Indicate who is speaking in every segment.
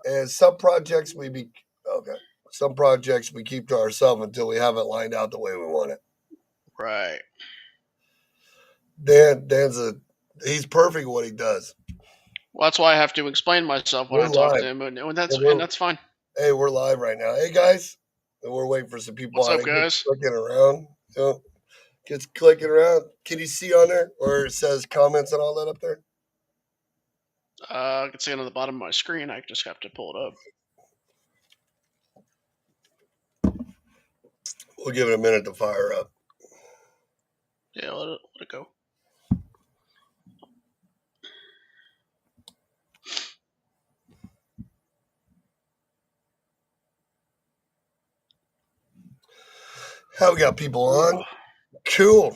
Speaker 1: and some projects we keep to ourselves until we have it lined out the way we want it.
Speaker 2: Right.
Speaker 1: He's perfect at what he does.
Speaker 2: Well, that's why I have to explain myself when I talk to him, and that's fine.
Speaker 1: Hey, we're live right now. Hey guys, and we're waiting for some people.
Speaker 2: What's up, guys?
Speaker 1: Clicking around, gets clicking around. Can you see on there where it says comments and all that up there?
Speaker 2: I can see it on the bottom of my screen. I just have to pull it up.
Speaker 1: We'll give it a minute to fire up.
Speaker 2: Yeah, let it go.
Speaker 1: How we got people on? Cool.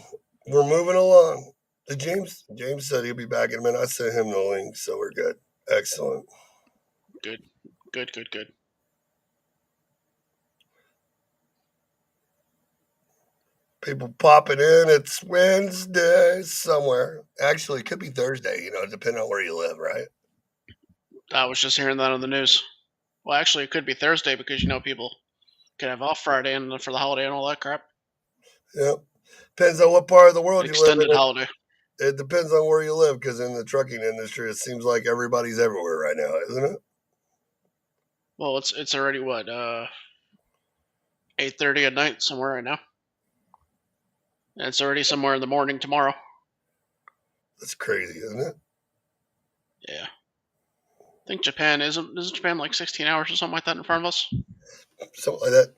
Speaker 1: We're moving along. James said he'll be back in a minute. I sent him the link, so we're good. Excellent.
Speaker 2: Good.
Speaker 1: People popping in. It's Wednesday somewhere. Actually, it could be Thursday, depending on where you live, right?
Speaker 2: I was just hearing that on the news. Well, actually, it could be Thursday because, people can have off Friday and for the holiday and all that crap.
Speaker 1: Yep. Depends on what part of the world you live in.
Speaker 2: Extended holiday.
Speaker 1: It depends on where you live, because in the trucking industry, it seems like everybody's everywhere right now, isn't it?
Speaker 2: Well, it's already what 8:30 at night somewhere right now, and it's already somewhere in the morning tomorrow.
Speaker 1: That's crazy, isn't it?
Speaker 2: Yeah, I think Japan isn't Japan like 16 hours or something like that in front of us.
Speaker 1: Something like that.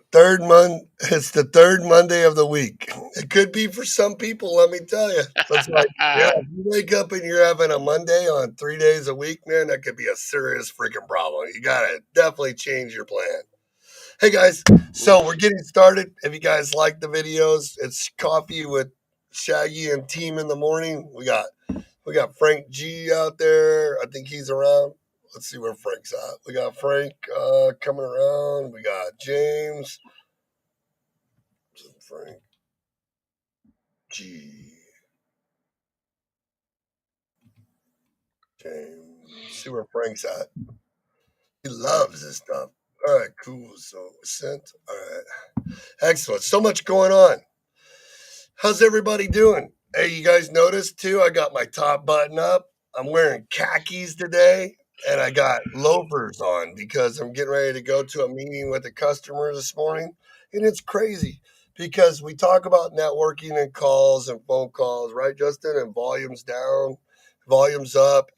Speaker 1: It's the third Monday of the week. It could be for some people, let me tell you. So it's like, if you wake up and you're having a Monday on 3 days a week, man, that could be a serious freaking problem. You gotta definitely change your plan. Hey guys, so we're getting started. If you guys like the videos, it's Coffee with Shaggy and team in the morning. We got Frank G out there. I think he's around. Let's see where Frank's at. We got Frank coming around. We got James. Frank G. James. See where Frank's at. He loves this stuff. All right, cool. So sent. All right. Excellent. So much going on. How's everybody doing? Hey, you guys noticed too? I got my top button up. I'm wearing khakis today. And I got loafers on because I'm getting ready to go to a meeting with a customer this morning. And it's crazy because we talk about networking and calls and phone calls, right, Justin? And volumes down, volumes up.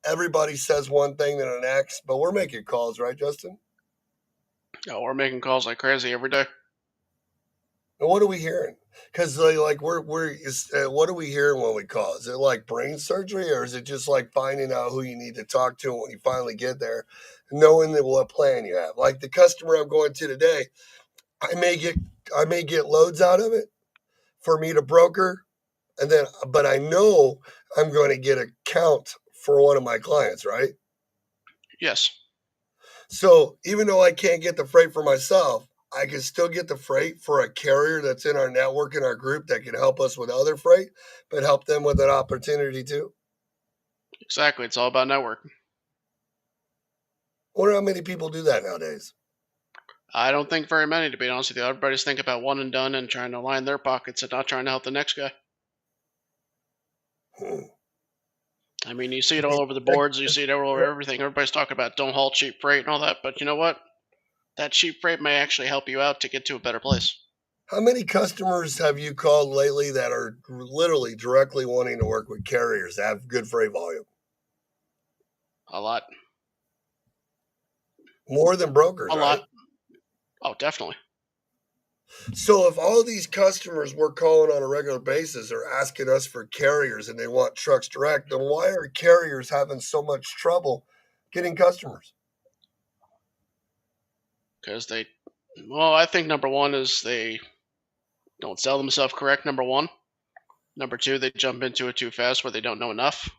Speaker 1: Everybody says one thing and the next, but we're making calls, right, Justin?
Speaker 2: Oh, we're making calls like crazy every day.
Speaker 1: And what are we hearing? Because what are we hearing when we call? Is it like brain surgery, or is it just like finding out who you need to talk to when you finally get there, knowing what plan you have? Like the customer I'm going to today, I may get loads out of it for me to broker, but I know I'm going to get a count for one of my clients, right?
Speaker 2: Yes.
Speaker 1: So even though I can't get the freight for myself, I can still get the freight for a carrier that's in our network, in our group, that can help us with other freight, but help them with an opportunity too.
Speaker 2: Exactly. It's all about networking.
Speaker 1: I wonder how many people do that nowadays.
Speaker 2: I don't think very many, to be honest with you. Everybody's thinking about one and done and trying to line their pockets and not trying to help the next guy. I mean, you see it all over the boards. You see it all over everything. Everybody's talking about don't haul cheap freight and all that. But you know what? That cheap freight may actually help you out to get to a better place.
Speaker 1: How many customers have you called lately that are literally directly wanting to work with carriers that have good freight volume?
Speaker 2: A lot.
Speaker 1: More than brokers,
Speaker 2: A
Speaker 1: right?
Speaker 2: lot. Oh, definitely.
Speaker 1: So if all these customers we're calling on a regular basis are asking us for carriers and they want trucks direct, then why are carriers having so much trouble getting customers?
Speaker 2: Because I think number one is they don't sell themselves correct, number one. Number two, they jump into it too fast where they don't know enough.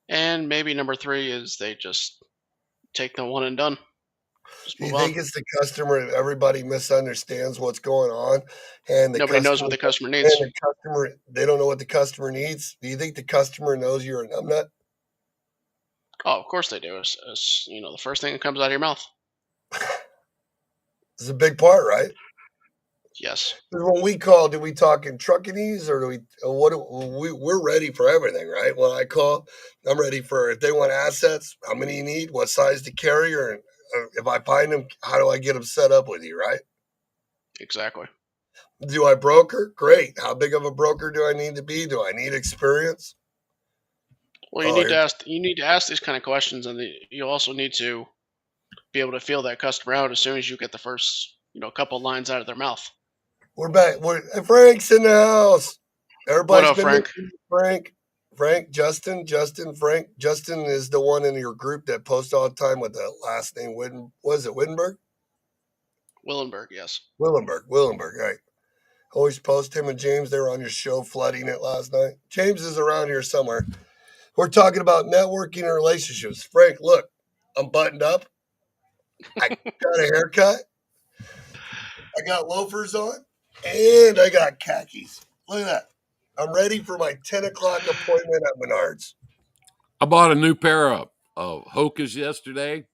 Speaker 2: And maybe number three is they just take the one and done.
Speaker 1: Do you think it's the customer? Everybody misunderstands what's going on, and
Speaker 2: nobody knows what the customer needs.
Speaker 1: And the customer, they don't know what the customer needs. Do you think the customer knows you're a numbnut?
Speaker 2: Oh, of course they do. The first thing that comes out of your mouth.
Speaker 1: It's a big part, right?
Speaker 2: Yes.
Speaker 1: 'Cause when we call, do we talk in truckinese or do we? We're ready for everything, right? When I call, I'm ready for if they want assets, how many you need, what size to carrier, and if I find them, how do I get them set up with you, right?
Speaker 2: Exactly.
Speaker 1: Do I broker? Great. How big of a broker do I need to be? Do I need experience?
Speaker 2: Well,
Speaker 1: Oh, here,
Speaker 2: you need to ask these kind of questions, and you also need to be able to feel that customer out as soon as you get the first couple lines out of their mouth.
Speaker 1: we're back. Frank's in the house.
Speaker 2: What
Speaker 1: Everybody's
Speaker 2: up,
Speaker 1: been
Speaker 2: Frank?
Speaker 1: missing Frank. Frank, Justin, Frank. Justin is the one in your group that posts all the time with the last name Witten. Was it Wittenberg?
Speaker 2: Willenberg, yes.
Speaker 1: Willenberg, right. Always post him and James. They were on your show flooding it last night. James is around here somewhere. We're talking about networking and relationships. Frank, look, I'm buttoned up. I got a haircut. I got loafers on. And I got khakis. Look at that. I'm ready for my 10 o'clock appointment at Menards.
Speaker 3: I bought a new pair of Hokas yesterday,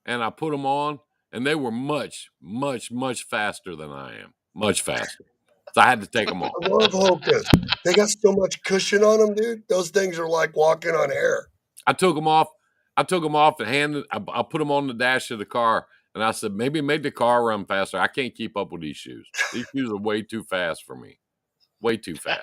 Speaker 3: and I put them on, and they were much, much, much faster than I am. Much faster. So I had to take them off.
Speaker 1: I love Hokas. They got so much cushion on them, dude. Those things are like walking on air.
Speaker 3: I took them off. I took them off and I put them on the dash of the car, and I said, maybe make the car run faster. I can't keep up with these shoes. These shoes are way too fast for me. Way too fast.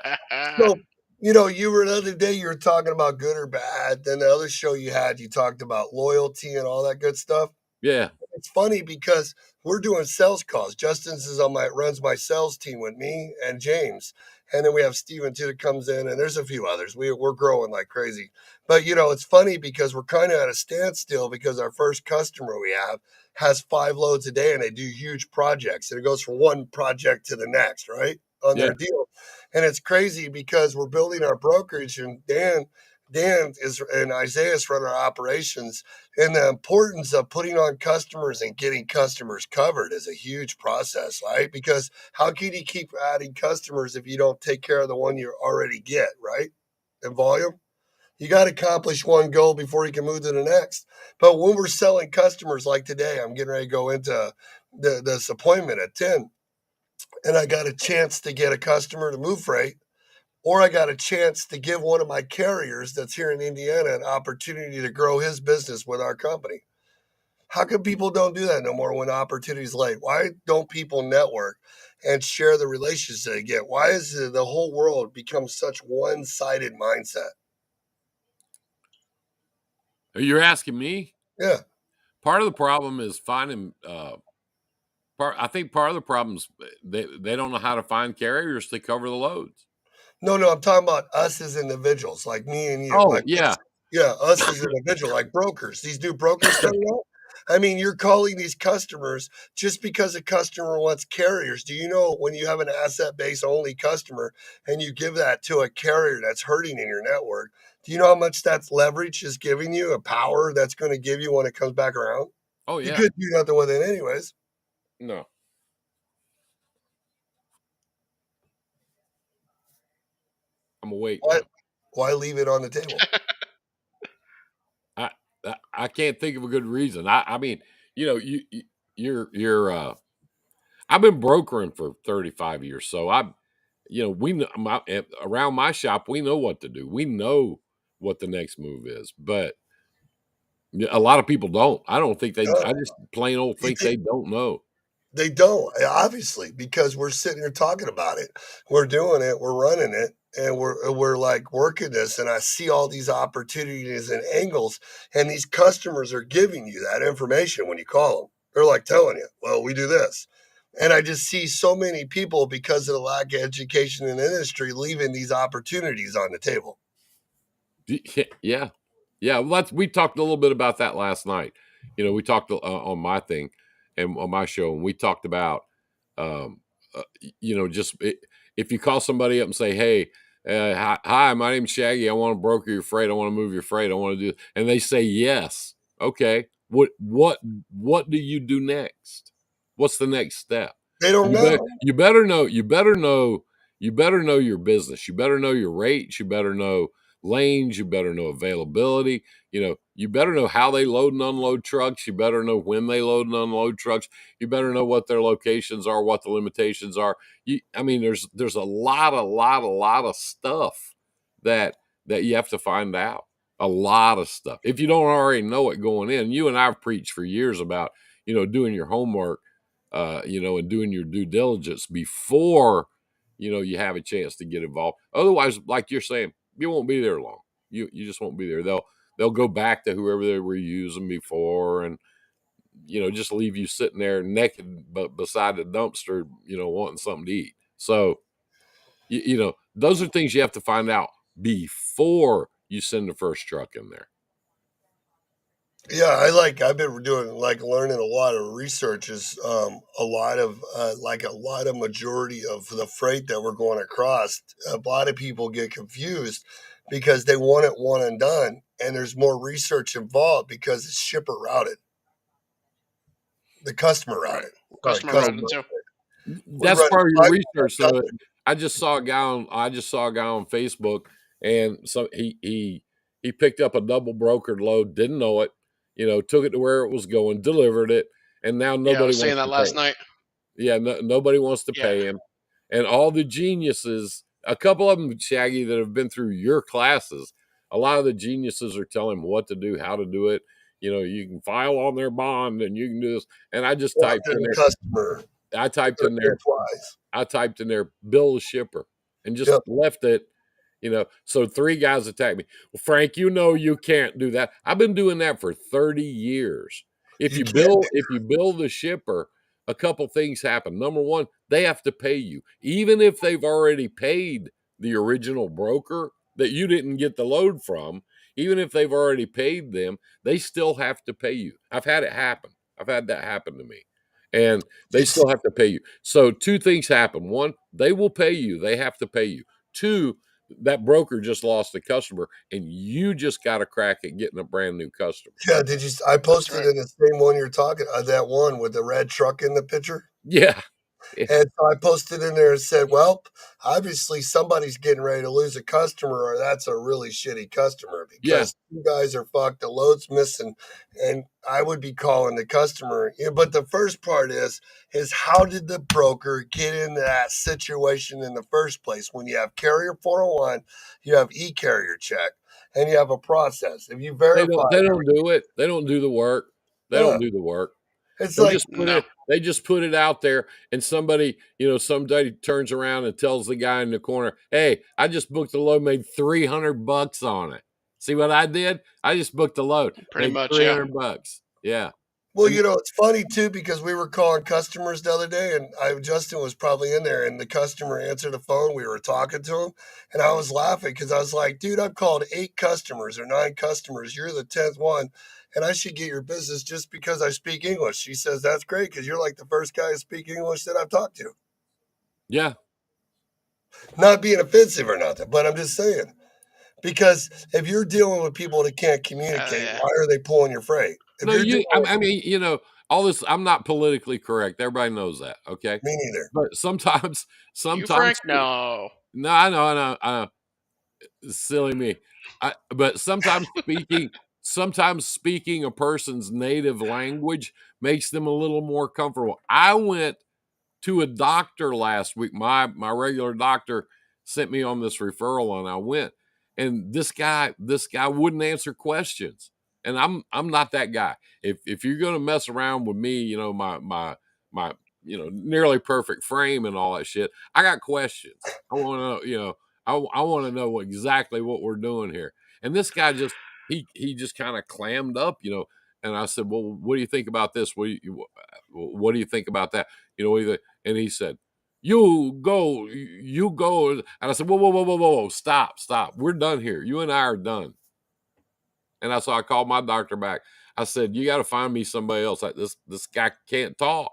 Speaker 1: So, you were the other day, you were talking about good or bad. Then the other show you had, you talked about loyalty and all that good stuff.
Speaker 3: Yeah.
Speaker 1: It's funny because we're doing sales calls. Justin's is runs my sales team with me and James. And then we have Steven too that comes in, and there's a few others. We're growing like crazy. But it's funny because we're kind of at a standstill because our first customer we have has 5 loads a day and they do huge projects. And it goes from one project to the next, right? On
Speaker 3: Yeah.
Speaker 1: their deal. And it's crazy because we're building our brokerage and Dan is and Isaiah's run our operations, and the importance of putting on customers and getting customers covered is a huge process, right? Because how can you keep adding customers if you don't take care of the one you already get, right? In volume, you got to accomplish one goal before you can move to the next. But when we're selling customers like today, I'm getting ready to go into this appointment at 10, and I got a chance to get a customer to move freight, or I got a chance to give one of my carriers that's here in Indiana an opportunity to grow his business with our company. How come people don't do that no more when opportunity's late? Why don't people network and share the relationships they get? Why is the whole world become such one-sided mindset?
Speaker 3: You're asking me?
Speaker 1: Yeah.
Speaker 3: Part of the problem is finding I think part of the problem is they don't know how to find carriers to cover the loads.
Speaker 1: No, I'm talking about us as individuals, like me and you.
Speaker 3: Oh,
Speaker 1: Like
Speaker 3: yeah.
Speaker 1: yeah, us as individual, like brokers. These new brokers coming out. I mean, you're calling these customers just because a customer wants carriers. Do you know when you have an asset base only customer and you give that to a carrier that's hurting in your network? Do you know how much that's leverage is giving you, a power that's going to give you when it comes back around?
Speaker 3: Oh,
Speaker 1: You
Speaker 3: yeah.
Speaker 1: could do nothing with it anyways.
Speaker 3: No. I'm awake
Speaker 1: Why?
Speaker 3: now.
Speaker 1: Why leave it on the table?
Speaker 3: I I can't think of a good reason. I mean, you're I've been brokering for 35 years, so we know around my shop we know what to do. We know what the next move is, but a lot of people don't. I don't think they. I
Speaker 1: No,
Speaker 3: just plain old think they don't know.
Speaker 1: they don't, obviously, because we're sitting here talking about it. We're doing it, we're running it, and we're like working this, and I see all these opportunities and angles, and these customers are giving you that information when you call them. They're like telling you, well, we do this. And I just see so many people because of the lack of education in the industry leaving these opportunities on the table.
Speaker 3: Yeah, yeah. Well, we talked a little bit about that last night. We talked on my thing and on my show, and we talked about, um, just if you call somebody up and say, "Hey, hi, my name's Shaggy. I want to broker your freight. I want to move your freight. I want to do," and they say yes. Okay, what do you do next? What's the next step?
Speaker 1: They don't know.
Speaker 3: You better know. You better know. You better know your business. You better know your rates. You better know lanes. You better know availability. You better know how they load and unload trucks. You better know when they load and unload trucks. You better know what their locations are, what the limitations are. I mean, there's a lot of stuff that you have to find out. A lot of stuff. If you don't already know it going in, you and I've preached for years about, doing your homework, and doing your due diligence before, you have a chance to get involved. Otherwise, like you're saying, you won't be there long. You just won't be there. They'll go back to whoever they were using before, and just leave you sitting there naked but beside the dumpster, wanting something to eat. So those are things you have to find out before you send the first truck in there.
Speaker 1: Yeah, I've been doing learning a lot of research is a lot of majority of the freight that we're going across. A lot of people get confused because they want it one and done, and there's more research involved because it's shipper routed, the customer
Speaker 2: Right.
Speaker 1: routed. Sorry,
Speaker 2: Customer
Speaker 3: Well,
Speaker 2: routed too.
Speaker 1: we
Speaker 3: that's
Speaker 1: run
Speaker 3: part of your
Speaker 1: 5
Speaker 3: research. So
Speaker 1: customers.
Speaker 3: I just saw a guy on Facebook, and so he picked up a double brokered load, didn't know it, took it to where it was going, delivered it, and now
Speaker 2: Yeah, I
Speaker 3: nobody
Speaker 2: was saying
Speaker 3: wants
Speaker 2: that
Speaker 3: to pay
Speaker 2: last
Speaker 3: him.
Speaker 2: night.
Speaker 3: Yeah, nobody wants to
Speaker 2: Yeah.
Speaker 3: pay him, and all the geniuses, a couple of them, Shaggy, that have been through your classes. A lot of the geniuses are telling him what to do, how to do it. You can file on their bond, and you can do this. And I just
Speaker 1: Well,
Speaker 3: typed
Speaker 1: to
Speaker 3: in
Speaker 1: the
Speaker 3: there.
Speaker 1: customer,
Speaker 3: I typed in there
Speaker 1: it applies.
Speaker 3: I typed in there bill of shipper and just
Speaker 1: Yep.
Speaker 3: left it, So three guys attacked me. Well, Frank, you can't do that. I've been doing that for 30 years. If
Speaker 1: You
Speaker 3: you
Speaker 1: can't.
Speaker 3: bill if you bill the shipper, a couple things happen. Number one, they have to pay you. Even if they've already paid the original broker that you didn't get the load from, even if they've already paid them, they still have to pay you. I've had it happen. I've had that happen to me. And they
Speaker 1: It's
Speaker 3: still have to pay you. So two things happen. One, they will pay you. They have to pay you. Two, that broker just lost a customer, and you just got a crack at getting a brand new customer.
Speaker 1: Yeah. Did you? I
Speaker 2: That's
Speaker 1: posted
Speaker 2: right.
Speaker 1: in the same one you're talking. That one with the red truck in the picture.
Speaker 3: Yeah. Yeah.
Speaker 1: And so I posted in there and said, well, obviously somebody's getting ready to lose a customer, or that's a really shitty customer
Speaker 3: Yeah.
Speaker 1: because you guys are fucked, the load's missing, and I would be calling the customer. But the first part is how did the broker get into that situation in the first place? When you have carrier 401, you have e-carrier check, and you have a process. If you verify
Speaker 3: They don't do it. They don't do the work. They don't
Speaker 1: yeah,
Speaker 3: do the work.
Speaker 1: it's
Speaker 3: They
Speaker 1: like
Speaker 3: just put
Speaker 2: No.
Speaker 3: it out there, and somebody turns around and tells the guy in the corner, "Hey, I just booked a load, made $300 on it. See what I did? I just booked a load,
Speaker 2: Pretty
Speaker 3: made
Speaker 2: much, yeah.
Speaker 3: $300." Yeah.
Speaker 1: well,
Speaker 3: And
Speaker 1: it's funny too because we were calling customers the other day, and Justin was probably in there, and the customer answered the phone. We were talking to him, and I was laughing because I was like, "Dude, I've called 8 customers or 9 customers. You're the 10th one, and I should get your business just because I speak English." She says, "That's great because you're like the first guy to speak English that I've talked to."
Speaker 3: yeah.
Speaker 1: Not being offensive or nothing, but I'm just saying because if you're dealing with people that can't communicate,
Speaker 2: Yeah.
Speaker 1: why are they pulling your freight? If
Speaker 3: No,
Speaker 1: you're dealing with
Speaker 3: I mean, all this, I'm not politically correct. Everybody knows that. Okay.
Speaker 1: me neither.
Speaker 3: But sometimes,
Speaker 2: You, Frank?
Speaker 3: sometimes,
Speaker 2: No.
Speaker 3: no, I know, silly me. But sometimes speaking a person's native language makes them a little more comfortable. I went to a doctor last week. My regular doctor sent me on this referral, and I went. And this guy wouldn't answer questions, and I'm not that guy. If you're gonna mess around with me, my nearly perfect frame and all that shit, I got questions. I want to know, I want to know exactly what we're doing here. And this guy he just kind of clammed up, And I said, well, what do you think about this? What do you think about that? What do you think? And he said, you go. And I said, whoa, stop. We're done here. You and I are done. And I called my doctor back. I said, you got to find me somebody else. This guy can't talk.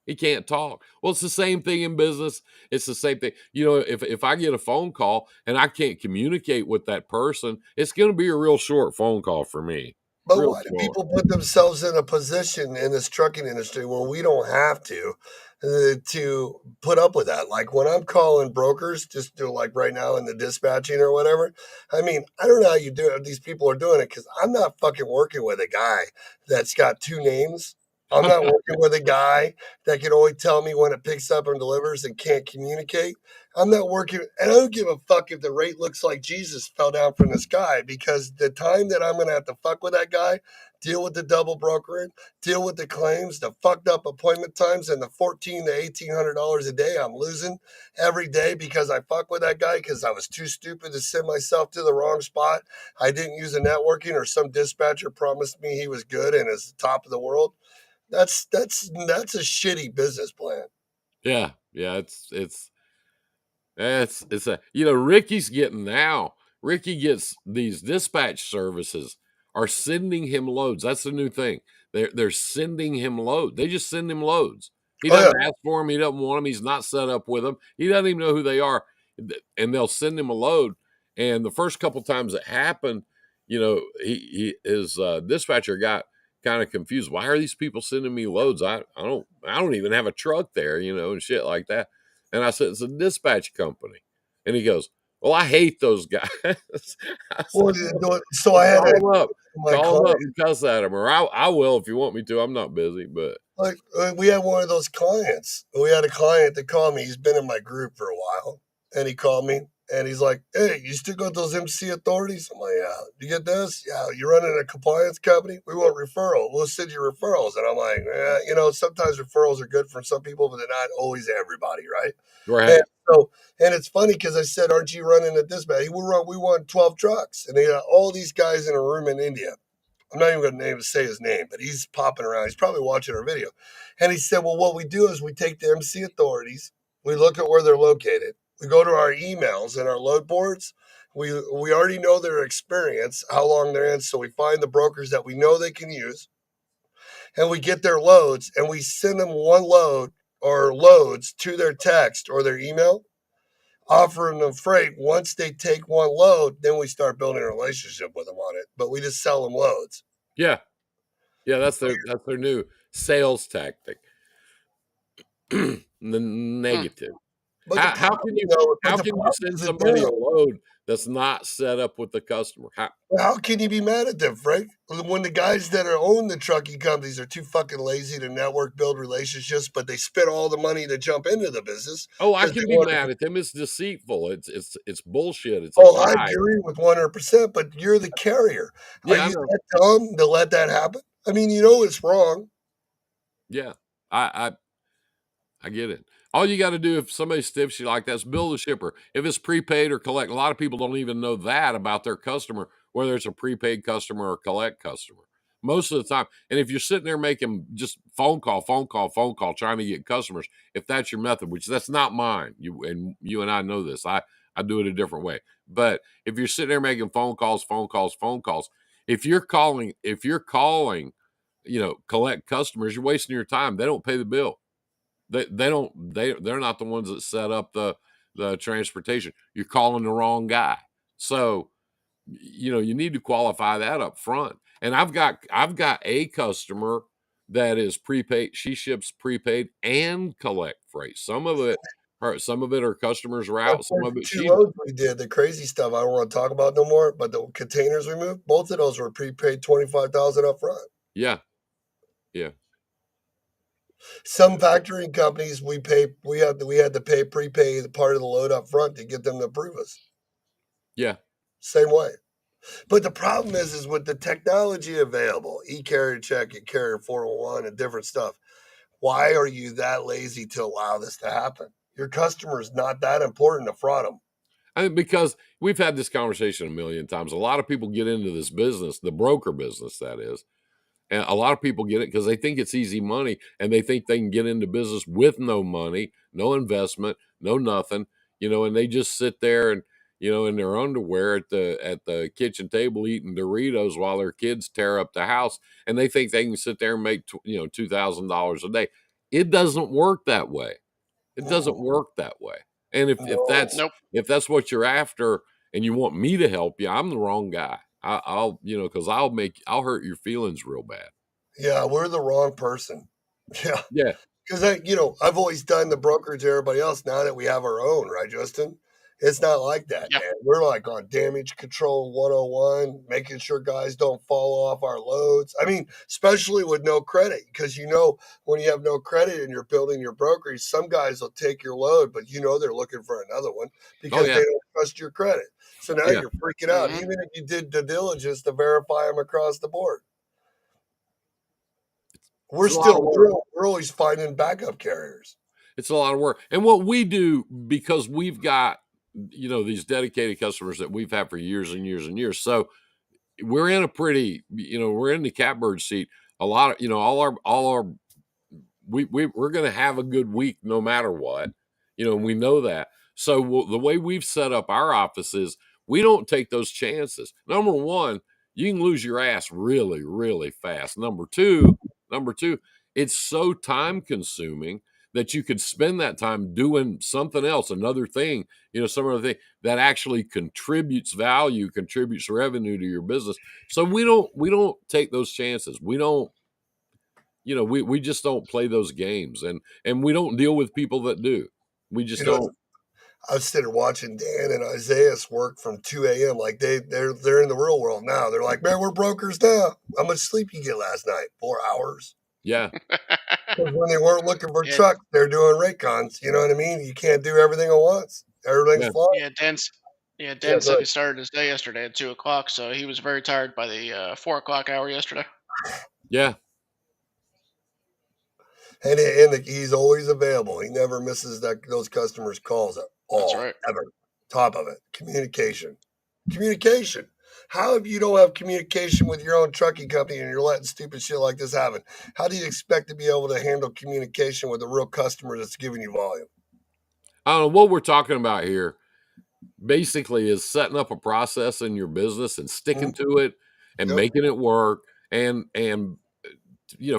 Speaker 3: He can't talk. Well, it's the same thing in business. It's the same thing. If I get a phone call and I can't communicate with that person, it's going to be a real short phone call for me.
Speaker 1: But
Speaker 3: Real
Speaker 1: why do
Speaker 3: short.
Speaker 1: people put themselves in a position in this trucking industry when we don't have to to put up with that. Like when I'm calling brokers, just do like right now in the dispatching or whatever. I mean, I don't know how you do it. These people are doing it because I'm not fucking working with a guy that's got two names. I'm not working with a guy that can only tell me when it picks up and delivers and can't communicate. I'm not working, and I don't give a fuck if the rate looks like Jesus fell down from the sky because the time that I'm going to have to fuck with that guy, deal with the double brokering, deal with the claims, the fucked up appointment times, and the $1,400 to $1,800 a day I'm losing every day because I fuck with that guy because I was too stupid to send myself to the wrong spot. I didn't use a networking, or some dispatcher promised me he was good and is the top of the world. That's a shitty business plan.
Speaker 3: Yeah, it's a Ricky's getting now. Ricky gets these dispatch services are sending him loads. That's the new thing. They're sending him loads. They just send him loads. He
Speaker 1: Oh yeah.
Speaker 3: doesn't ask for them. He doesn't want them. He's not set up with them. He doesn't even know who they are, and they'll send him a load. And the first couple times it happened, his dispatcher got kind of confused. Why are these people sending me loads? I don't even have a truck there, and shit like that. And I said, it's a dispatch company. And he goes, well, I hate those guys. I
Speaker 1: Well,
Speaker 3: said,
Speaker 1: so
Speaker 3: well,
Speaker 1: I had
Speaker 3: call them up.
Speaker 1: my
Speaker 3: Call them
Speaker 1: client.
Speaker 3: up and cuss at them. Or I will if you want me to. I'm not busy, but
Speaker 1: Like we had one of those clients. We had a client that called me. He's been in my group for a while, and he called me and he's like, "Hey, you still got those MC authorities?" I'm like, "Yeah." You get this? Yeah. You running a compliance company? We want referral. We'll send you referrals. And I'm like, sometimes referrals are good for some people, but they're not always everybody, right? And
Speaker 3: right.
Speaker 1: so, and it's funny because I said, "Aren't you running a dispatch?" We want 12 trucks, and they got all these guys in a room in India. I'm not even going to say his name, but he's popping around. He's probably watching our video. And he said, well, what we do is we take the MC authorities, we look at where they're located, we go to our emails and our load boards. We already know their experience, how long they're in. So we find the brokers that we know they can use, and we get their loads and we send them one load or loads to their text or their email, offering them freight. Once they take one load, then we start building a relationship with them on it. But we just sell them loads.
Speaker 3: Yeah. Yeah, that's their new sales tactic. The negative.
Speaker 1: But the
Speaker 3: How
Speaker 1: problem,
Speaker 3: can you
Speaker 1: though, but
Speaker 3: how
Speaker 1: the
Speaker 3: can you
Speaker 1: problem
Speaker 3: send
Speaker 1: is that
Speaker 3: somebody a load that's not set up with the customer?
Speaker 1: how can you be mad at them, Frank? When the guys that are own the trucking companies are too fucking lazy to network, build relationships, but they spend all the money to jump into the business
Speaker 3: Oh, I
Speaker 1: because they
Speaker 3: can be
Speaker 1: want
Speaker 3: mad
Speaker 1: to.
Speaker 3: at them. It's deceitful. It's bullshit. It's a
Speaker 1: Oh, I
Speaker 3: lie.
Speaker 1: agree with 100%, but you're the carrier. Are
Speaker 3: Yeah, I
Speaker 1: you
Speaker 3: know.
Speaker 1: that dumb to let that happen? I mean, you know it's wrong.
Speaker 3: Yeah. I get it. All you got to do if somebody stiffs you like that is bill the shipper. If it's prepaid or collect, a lot of people don't even know that about their customer, whether it's a prepaid customer or collect customer. Most of the time, and if you're sitting there making just phone call, trying to get customers, if that's your method, which that's not mine, you and I know this. I do it a different way. But if you're sitting there making phone calls, if you're calling, collect customers, you're wasting your time. They don't pay the bill. They're not the ones that set up the transportation. You're calling the wrong guy. So you need to qualify that up front. And I've got a customer that is prepaid. She ships prepaid and collect freight. Some of it are customers
Speaker 1: The
Speaker 3: route. Some
Speaker 1: first
Speaker 3: of it
Speaker 1: two
Speaker 3: she does.
Speaker 1: loads we did, the crazy stuff I don't want to talk about no more, but the containers we moved, both of those were prepaid 25,000 up front.
Speaker 3: Yeah, yeah,
Speaker 1: Some factoring companies we had to pay prepay the part of the load up front to get them to approve us.
Speaker 3: yeah.
Speaker 1: Same way. But the problem is with the technology available, e-carrier check and carrier 401 and different stuff. Why are you that lazy to allow this to happen? Your customer is not that important to fraud them.
Speaker 3: I mean, because we've had this conversation a million times. A lot of people get into this business, the broker business, that is. And a lot of people get it because they think it's easy money and they think they can get into business with no money, no investment, no nothing, and they just sit there and, in their underwear at the kitchen table eating Doritos while their kids tear up the house, and they think they can sit there and make $2,000 a day. It doesn't work that way. It doesn't work that way. And if
Speaker 1: No.
Speaker 3: that's
Speaker 2: Nope.
Speaker 3: if that's what you're after and you want me to help you, I'm the wrong guy. I'll because I'll hurt your feelings real bad.
Speaker 1: Yeah, we're the wrong person. Yeah.
Speaker 3: Yeah.
Speaker 1: Because I've always done the brokerage to everybody else. Now that we have our own, right, Justin? It's not like that,
Speaker 2: Yeah.
Speaker 1: man. We're like on damage control 101, making sure guys don't fall off our loads. I mean, especially with no credit, because when you have no credit and you're building your brokerage, some guys will take your load, but they're looking for another one
Speaker 3: Oh
Speaker 1: because
Speaker 3: yeah,
Speaker 1: they don't trust your credit. So now
Speaker 3: yeah.
Speaker 1: you're freaking out,
Speaker 2: Hmm.
Speaker 1: even if you did due diligence to verify them across the board.
Speaker 3: It's
Speaker 1: We're
Speaker 3: a lot of
Speaker 1: still
Speaker 3: work.
Speaker 1: we're always finding backup carriers.
Speaker 3: It's a lot of work. And what we do, because we've got, these dedicated customers that we've had for years and years and years. So we're in a pretty, we're in the catbird seat. A lot of, all our we're going to have a good week no matter what, and we know that. So the way we've set up our offices, we don't take those chances. Number one, you can lose your ass really, really fast. Number two, it's so time consuming that you could spend that time doing something else, another thing, some other thing that actually contributes value, contributes revenue to your business. So we don't take those chances. We don't, we just don't play those games, and we don't deal with people that do. We just
Speaker 1: You know,
Speaker 3: don't.
Speaker 1: I was sitting watching Dan and Isaiah's work from 2 a.m. Like they're in the real world now. They're like, man, we're brokers now. How much sleep you get last night? 4 hours.
Speaker 3: Yeah,
Speaker 1: Because when they weren't looking for
Speaker 2: Yeah,
Speaker 1: trucks, they're doing raycons. You know what I mean? You can't do everything at once. Everything's
Speaker 3: yeah,
Speaker 1: flying.
Speaker 2: yeah. Dan
Speaker 1: Yeah,
Speaker 2: said he
Speaker 1: good.
Speaker 2: started his day yesterday at 2 o'clock, so he was very tired by the 4 o'clock hour yesterday.
Speaker 3: yeah.
Speaker 1: And he's always available. He never misses those customers' calls at
Speaker 2: That's
Speaker 1: all,
Speaker 2: right.
Speaker 1: ever. Top of it, communication. Communication. How if you don't have communication with your own trucking company and you're letting stupid shit like this happen? How do you expect to be able to handle communication with a real customer that's giving you volume?
Speaker 3: I don't know what we're talking about here. Basically, is setting up a process in your business and
Speaker 1: Mhm.
Speaker 3: sticking to it and
Speaker 1: Yep.
Speaker 3: making it work, and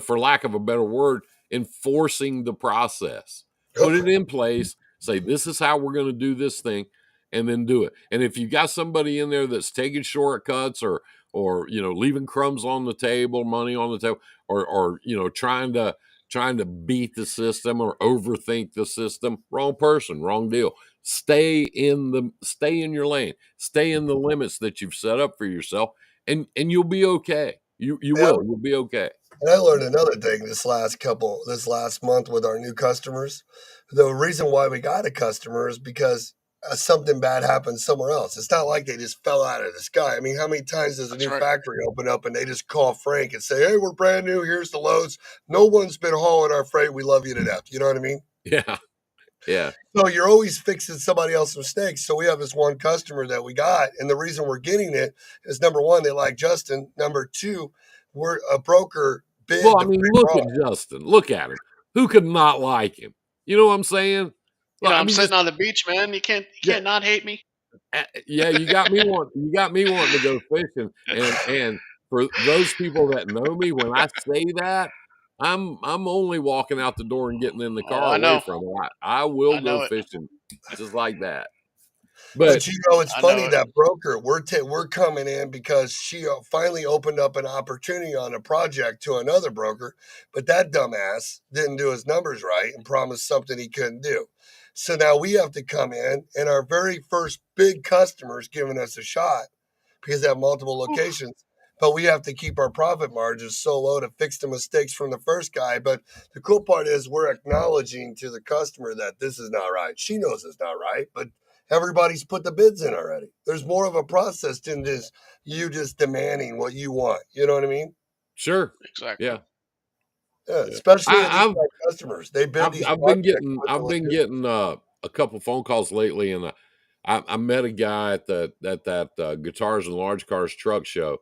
Speaker 3: for lack of a better word, enforcing the process.
Speaker 1: Yep.
Speaker 3: Put it in place, say, this is how we're going to do this thing, and then do it. And if you got somebody in there that's taking shortcuts or leaving crumbs on the table, money on the table, or trying to beat the system or overthink the system, wrong person, wrong deal. Stay in your lane, stay in the limits that you've set up for yourself, and you'll be okay. You'll be okay.
Speaker 1: And I learned another thing this last month with our new customers. The reason why we got a customer is because something bad happened somewhere else. It's not like they just fell out of the sky. I mean, how many times does a
Speaker 2: That's
Speaker 1: new
Speaker 2: right.
Speaker 1: factory open up and they just call Frank and say, "Hey, we're brand new. Here's the loads. No one's been hauling our freight. We love you to death." You know what I mean?
Speaker 3: Yeah, yeah.
Speaker 1: So you're always fixing somebody else's mistakes. So we have this one customer that we got, and the reason we're getting it is number one, they like Justin. Number two, we're a broker bid
Speaker 3: Well, I
Speaker 1: the
Speaker 3: mean,
Speaker 1: freight
Speaker 3: look
Speaker 1: wrong.
Speaker 3: at Justin. Look at him. Who could not like him? You know what I'm saying?
Speaker 2: You
Speaker 3: Well,
Speaker 2: know,
Speaker 3: I
Speaker 2: I'm
Speaker 3: mean,
Speaker 2: sitting
Speaker 3: just
Speaker 2: on the beach, man. You
Speaker 3: yeah,
Speaker 2: can't not hate me.
Speaker 3: yeah. You got me wanting to go fishing, and for those people that know me, when I say that, I'm only walking out the door and getting in the
Speaker 2: Oh,
Speaker 3: car
Speaker 2: I
Speaker 3: away
Speaker 2: know.
Speaker 3: from it. I will
Speaker 2: I
Speaker 3: go
Speaker 2: know it.
Speaker 3: fishing just like that.
Speaker 1: But
Speaker 3: But
Speaker 1: it's
Speaker 2: I
Speaker 1: funny
Speaker 2: know it.
Speaker 1: that broker we're coming in because she finally opened up an opportunity on a project to another broker, but that dumbass didn't do his numbers right and promised something he couldn't do. So now we have to come in, and our very first big customers giving us a shot because they have multiple
Speaker 2: Oof.
Speaker 1: locations. But we have to keep our profit margins so low to fix the mistakes from the first guy. But the cool part is we're acknowledging to the customer that this is not right. She knows it's not right, but everybody's put the bids in already. There's more of a process than just you just demanding what you want. You know what I mean?
Speaker 3: sure,
Speaker 2: Exactly.
Speaker 3: yeah,
Speaker 1: Yeah,
Speaker 3: yeah.
Speaker 1: especially with these
Speaker 3: I've
Speaker 1: customers. They bid
Speaker 3: I've
Speaker 1: these
Speaker 3: I've been
Speaker 1: projects
Speaker 3: getting
Speaker 1: with the
Speaker 3: I've been
Speaker 1: logistics.
Speaker 3: getting a couple phone calls lately, and I met a guy at that guitars and large cars truck show,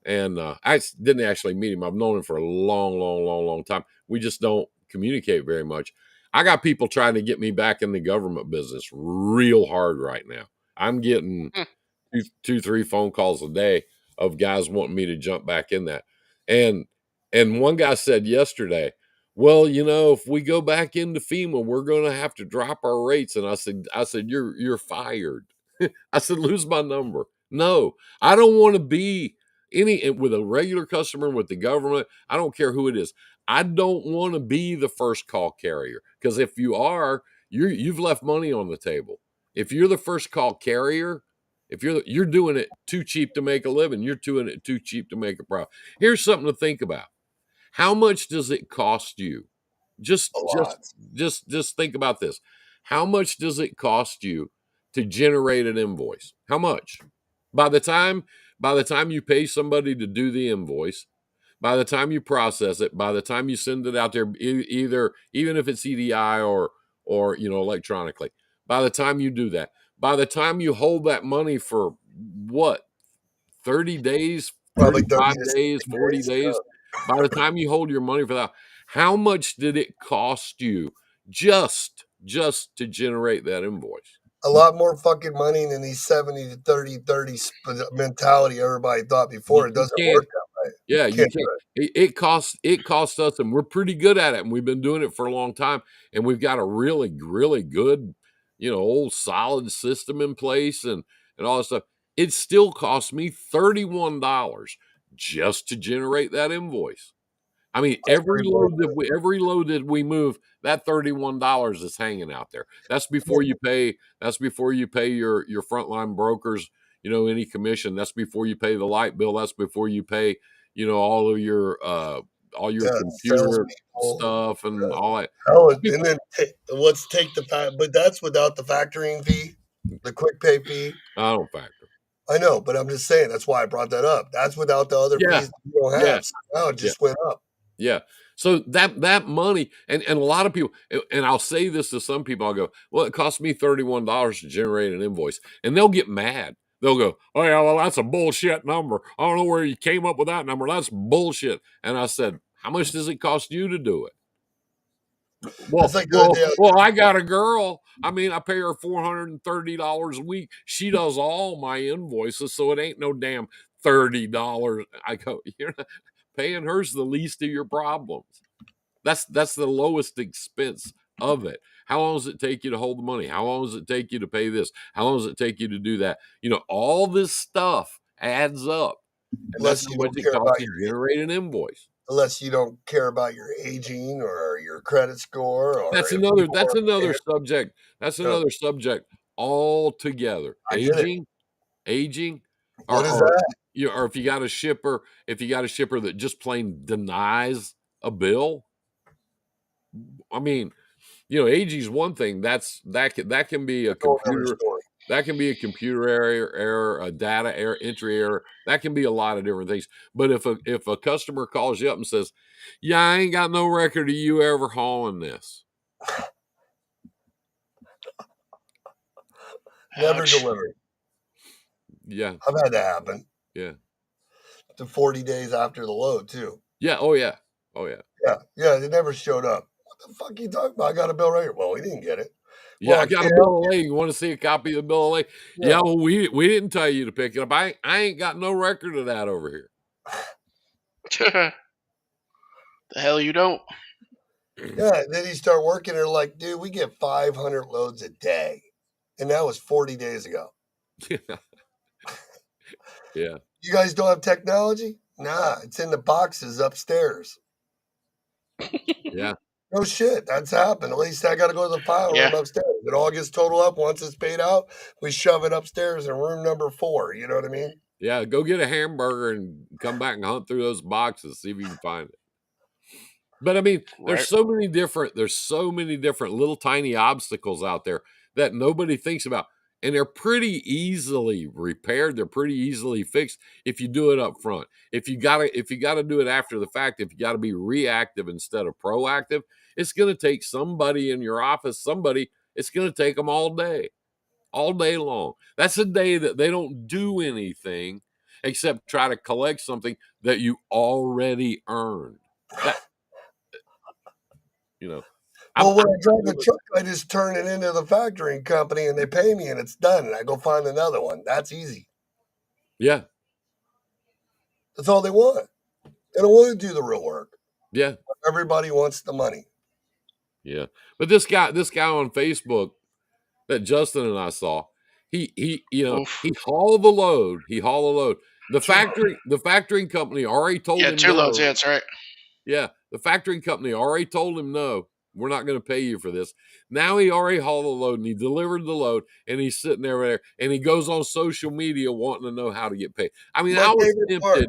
Speaker 3: and didn't actually meet him. I've known him for a long, long, long, long time. We just don't communicate very much. I got people trying to get me back in the government business real hard right now. I'm getting
Speaker 2: Hmm.
Speaker 3: two, 3 phone calls a day of guys wanting me to jump back in that. And one guy said yesterday, well, if we go back into FEMA, we're going to have to drop our rates. And I said, you're fired. I said, lose my number. No, I don't want to be with a regular customer, with the government, I don't care who it is. I don't want to be the first call carrier, because if you are, you've left money on the table. If you're the first call carrier, if you're doing it too cheap to make a living, you're doing it too cheap to make a profit. Here's something to think about. How much does it cost you? Just
Speaker 1: A
Speaker 3: just
Speaker 1: lot.
Speaker 3: just think about this. How much does it cost you to generate an invoice? How much? By the time by the time you pay somebody to do the invoice, by the time you process it, by the time you send it out there, either even if it's EDI or electronically, by the time you do that, by the time you hold that money for what, 30 days,
Speaker 1: Probably 30
Speaker 3: 35
Speaker 1: to
Speaker 3: days,
Speaker 1: 60
Speaker 3: 40
Speaker 1: days.
Speaker 3: days, by the time you hold your money for that, how much did it cost you just to generate that invoice?
Speaker 1: A lot more fucking money than these 70 to 30 mentality everybody thought before. It
Speaker 3: You
Speaker 1: doesn't
Speaker 3: can't.
Speaker 1: work that way.
Speaker 3: Yeah,
Speaker 1: Can't
Speaker 3: you
Speaker 1: do
Speaker 3: can't.
Speaker 1: it.
Speaker 3: It costs us, and we're pretty good at it, and we've been doing it for a long time, and we've got a really, really good, old solid system in place, and all this stuff. It still cost me $31 just to generate that invoice. I mean,
Speaker 1: That's pretty bullshit.
Speaker 3: every load that we move, that $31 is hanging out there. That's before you pay your frontline brokers, any commission. That's before you pay the light bill. That's before you pay, all your
Speaker 1: Yeah,
Speaker 3: computer
Speaker 1: salespeople.
Speaker 3: stuff and all that.
Speaker 1: Hell,
Speaker 3: That's
Speaker 1: and
Speaker 3: before,
Speaker 1: then let's take the fact, but that's without the factoring fee, the quick pay fee.
Speaker 3: I don't factor.
Speaker 1: I know, but I'm just saying that's why I brought that up. That's without the other
Speaker 3: Yeah,
Speaker 1: fees that you don't
Speaker 3: yeah,
Speaker 1: have. So now it
Speaker 3: yeah.
Speaker 1: just went up.
Speaker 3: Yeah. So that money, and a lot of people, and I'll say this to some people, I'll go, well, it cost me $31 to generate an invoice. And they'll get mad. They'll go, oh yeah, well, that's a bullshit number. I don't know where you came up with that number. That's bullshit. And I said, how much does it cost you to do it?
Speaker 1: That's
Speaker 3: Well,
Speaker 1: like the other
Speaker 3: well,
Speaker 1: day.
Speaker 3: well, I got a girl. I mean, I pay her $430 a week. She does all my invoices, so it ain't no damn $30. I go, you're not paying her's the least of your problems. That's the lowest expense of it. How long does it take you to hold the money? How long does it take you to pay this? How long does it take you to do that? All this stuff adds up, and that's
Speaker 1: unless
Speaker 3: how
Speaker 1: you
Speaker 3: much
Speaker 1: don't
Speaker 3: it
Speaker 1: care
Speaker 3: costs
Speaker 1: about
Speaker 3: to
Speaker 1: your
Speaker 3: generate an invoice.
Speaker 1: unless you don't care about your aging or your credit score or
Speaker 3: That's
Speaker 1: if
Speaker 3: another
Speaker 1: people
Speaker 3: that's
Speaker 1: are
Speaker 3: another
Speaker 1: paying.
Speaker 3: subject. That's
Speaker 1: No,
Speaker 3: another subject altogether.
Speaker 1: I get it.
Speaker 3: Aging, or
Speaker 1: What is that?
Speaker 3: or if you got a shipper that just plain denies a bill. I mean, aging is one thing. That can be a
Speaker 1: That's a whole other
Speaker 3: computer.
Speaker 1: story.
Speaker 3: That can be a computer error, a data error, entry error. That can be a lot of different things. But if a customer calls you up and says, "Yeah, I ain't got no record of you ever hauling this,"
Speaker 1: Never
Speaker 2: Ouch.
Speaker 1: delivered.
Speaker 3: yeah,
Speaker 1: I've had that happen
Speaker 3: yeah,
Speaker 1: to 40 days after the load too.
Speaker 3: yeah, oh yeah, oh yeah,
Speaker 1: Yeah, they never showed up. What the fuck are you talking about? I got a bill right here. Well, we didn't get it.
Speaker 3: yeah.
Speaker 1: Well,
Speaker 3: I
Speaker 1: I
Speaker 3: got a
Speaker 1: can't help
Speaker 3: bill of lading. You want to see a copy of the bill of lading?
Speaker 1: you.
Speaker 3: Yeah,
Speaker 1: Yeah.
Speaker 3: well, we didn't tell you to pick it up. I ain't got no record of that over here.
Speaker 2: The hell you don't.
Speaker 1: Yeah. Then you start working, they're like, dude, we get 500 loads a day. And that was 40 days ago.
Speaker 3: Yeah,
Speaker 1: You guys don't have technology? Nah, it's in the boxes upstairs.
Speaker 3: yeah,
Speaker 1: No shit. That's happened. At least I got to go to the file
Speaker 2: Yeah.
Speaker 1: room upstairs. It all gets totaled up. Once it's paid out, we shove it upstairs in room number 4. You know what I mean?
Speaker 3: yeah. Go get a hamburger and come back and hunt through those boxes, see if you can find it. But I mean,
Speaker 2: Right.
Speaker 3: there's so many different little tiny obstacles out there that nobody thinks about. And they're pretty easily repaired. They're pretty easily fixed if you do it up front. If you gotta do it after the fact, if you gotta be reactive instead of proactive, it's gonna take somebody in your office, it's gonna take them all day long. That's a day that they don't do anything except try to collect something that you already earned. That you know, I'm,
Speaker 1: Well, when
Speaker 3: I'm
Speaker 1: I drive the truck, I just turn it into the factoring company and they pay me and it's done. And I go find another one. That's easy.
Speaker 3: yeah,
Speaker 1: That's all they want. They don't want to do the real work.
Speaker 3: yeah,
Speaker 1: Everybody wants the money.
Speaker 3: yeah. But this guy on Facebook that Justin and I saw, he
Speaker 2: Oof.
Speaker 3: he hauled the load. He hauled the load, The factoring company already told
Speaker 2: Yeah,
Speaker 3: him
Speaker 2: 2 loads.
Speaker 3: no.
Speaker 2: Yeah, that's right.
Speaker 3: Yeah, the factoring company already told him no. We're not going to pay you for this. Now he already hauled the load and he delivered the load and he's sitting there and he goes on social media wanting to know how to get paid. I mean,
Speaker 1: My
Speaker 3: I was
Speaker 1: favorite part.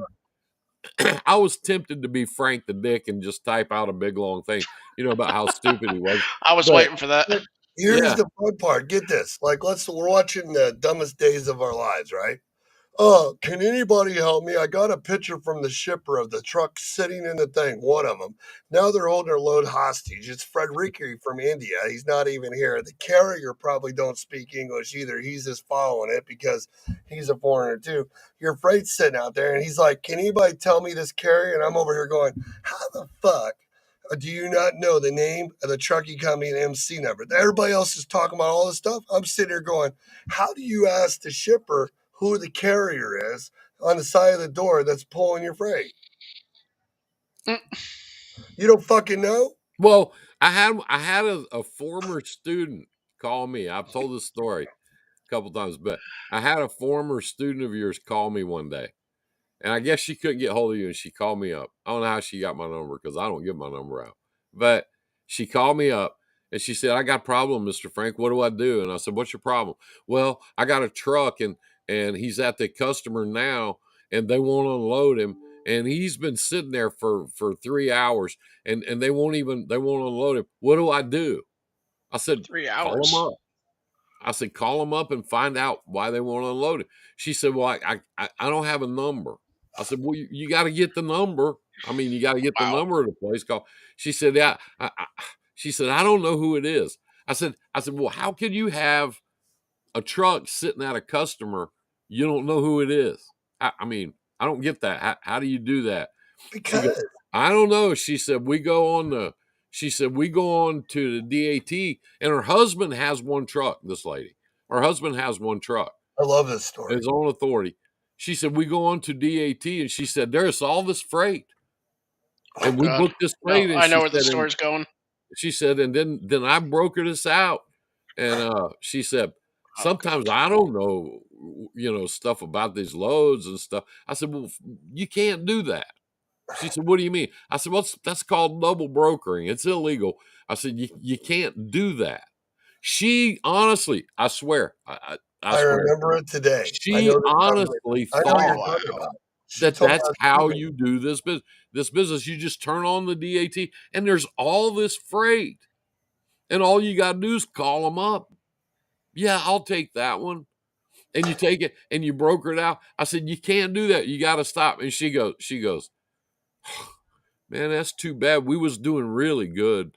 Speaker 3: tempted. I was tempted to be Frank the Dick and just type out a big long thing, about how stupid he was.
Speaker 2: I was
Speaker 3: But
Speaker 2: waiting for that.
Speaker 1: But here's
Speaker 3: yeah,
Speaker 1: the fun part. Get this. Like, we're watching the dumbest days of our lives, right? Oh, can anybody help me? I got a picture from the shipper of the truck sitting in the thing, one of them. Now they're holding their load hostage. It's Frederico from India. He's not even here. The carrier probably don't speak English either. He's just following it because he's a foreigner too. Your freight's sitting out there, and he's like, can anybody tell me this carrier? And I'm over here going, how the fuck do you not know the name of the trucking company and MC number? Everybody else is talking about all this stuff. I'm sitting here going, how do you ask the shipper who the carrier is on the side of the door that's pulling your freight?
Speaker 2: Mm.
Speaker 1: You don't fucking know?
Speaker 3: well, I had a former student call me. I've told this story a couple times, but I had a former student of yours call me one day. And I guess she couldn't get hold of you and she called me up. I don't know how she got my number because I don't give my number out. But she called me up and she said, I got a problem, Mr. Frank. What do I do? And I said, what's your problem? Well, I got a truck and he's at the customer now and they won't unload him. And he's been sitting there for 3 hours and they won't unload him. What do I do? I said,
Speaker 2: 3
Speaker 3: call him
Speaker 2: hours.
Speaker 3: up. I said, call them up and find out why they won't unload it. She said, well, I don't have a number. I said, well, you got to get the number. I mean, you got to get the
Speaker 2: Wow.
Speaker 3: number of the place called. She said, yeah. She said, I don't know who it is. I said, well, how can you have a truck sitting at a customer? You don't know who it is. I mean, I don't get that. How do you do that? She goes,
Speaker 1: Because
Speaker 3: I don't know. She said, we go on to the DAT and her husband has one truck, this lady. Her husband has one truck,
Speaker 1: I love this story.
Speaker 3: his own authority. She said, we go on to DAT and she said, there's all this freight.
Speaker 2: Oh,
Speaker 3: And we
Speaker 2: God.
Speaker 3: booked this
Speaker 2: No,
Speaker 3: freight and
Speaker 2: I know where the story's going.
Speaker 3: she said, and then I brokered us out. And she said,
Speaker 2: Oh,
Speaker 3: sometimes
Speaker 2: God.
Speaker 3: I don't know, stuff about these loads and stuff. I said, well, you can't do that. She said, what do you mean? I said, well, that's called double brokering. It's illegal. I said, you can't do that. She honestly, I swear, I
Speaker 1: I
Speaker 3: swear,
Speaker 1: remember it today. I
Speaker 3: she
Speaker 1: know this company.
Speaker 3: honestly
Speaker 1: I know you're
Speaker 3: thought
Speaker 1: talking
Speaker 2: Wow.
Speaker 1: about. She
Speaker 3: that
Speaker 1: told me
Speaker 3: that's
Speaker 1: I
Speaker 3: how
Speaker 1: was
Speaker 3: you do this business. This business, you just turn on the DAT and there's all this freight. And all you got to do is call them up. Yeah, I'll take that one. And you take it and you broker it out. I said, you can't do that. You got to stop. And she goes, man, that's too bad. We was doing really good.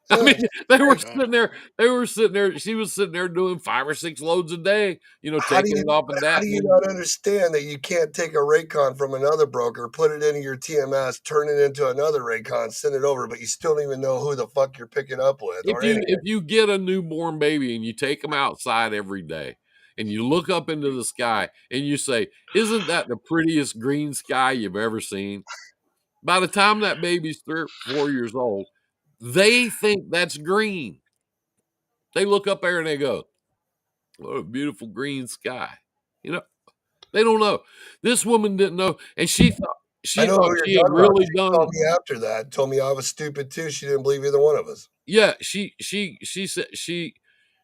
Speaker 3: I
Speaker 1: yeah,
Speaker 3: mean, they were
Speaker 2: Oh, God.
Speaker 3: sitting there. They were sitting there. She was sitting there doing 5 or 6 loads a day.
Speaker 1: how do
Speaker 3: Taking
Speaker 1: you
Speaker 3: it off of
Speaker 1: how
Speaker 3: that.
Speaker 1: do
Speaker 3: And
Speaker 1: you
Speaker 3: then
Speaker 1: not understand that you can't take a Raycon from another broker, put it into your TMS, turn it into another Raycon, send it over, but you still don't even know who the fuck you're picking up with or anything?
Speaker 3: if you get a newborn baby and you take them outside every day, and you look up into the sky and you say, "Isn't that the prettiest green sky you've ever seen?" By the time that baby's 3 or 4 years old, they think that's green. They look up there and they go, "What a beautiful green sky." You know, they don't know. This woman didn't know, and
Speaker 1: I
Speaker 3: she
Speaker 1: know who
Speaker 3: thought
Speaker 1: you're
Speaker 3: she had
Speaker 1: talking about.
Speaker 3: really
Speaker 1: She called
Speaker 3: done.
Speaker 1: me after that, told me I was stupid too. She didn't believe either one of us.
Speaker 3: Yeah, she said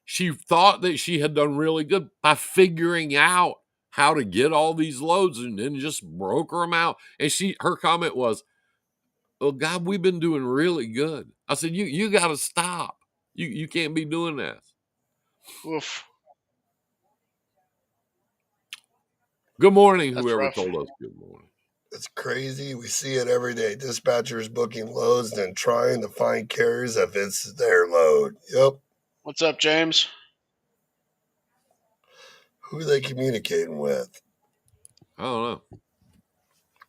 Speaker 3: she thought that she had done really good by figuring out how to get all these loads and then just broker them out. And her comment was, "Oh God, we've been doing really good." I said, "You got to stop. You can't be doing that."
Speaker 2: Oof.
Speaker 3: Good morning,
Speaker 2: That's
Speaker 3: whoever
Speaker 2: rough.
Speaker 3: told us good morning.
Speaker 1: It's crazy. We see it every day. Dispatchers booking loads, then trying to find carriers if it's their load. Yep.
Speaker 2: What's up, James?
Speaker 1: Who are they communicating with?
Speaker 3: I don't know.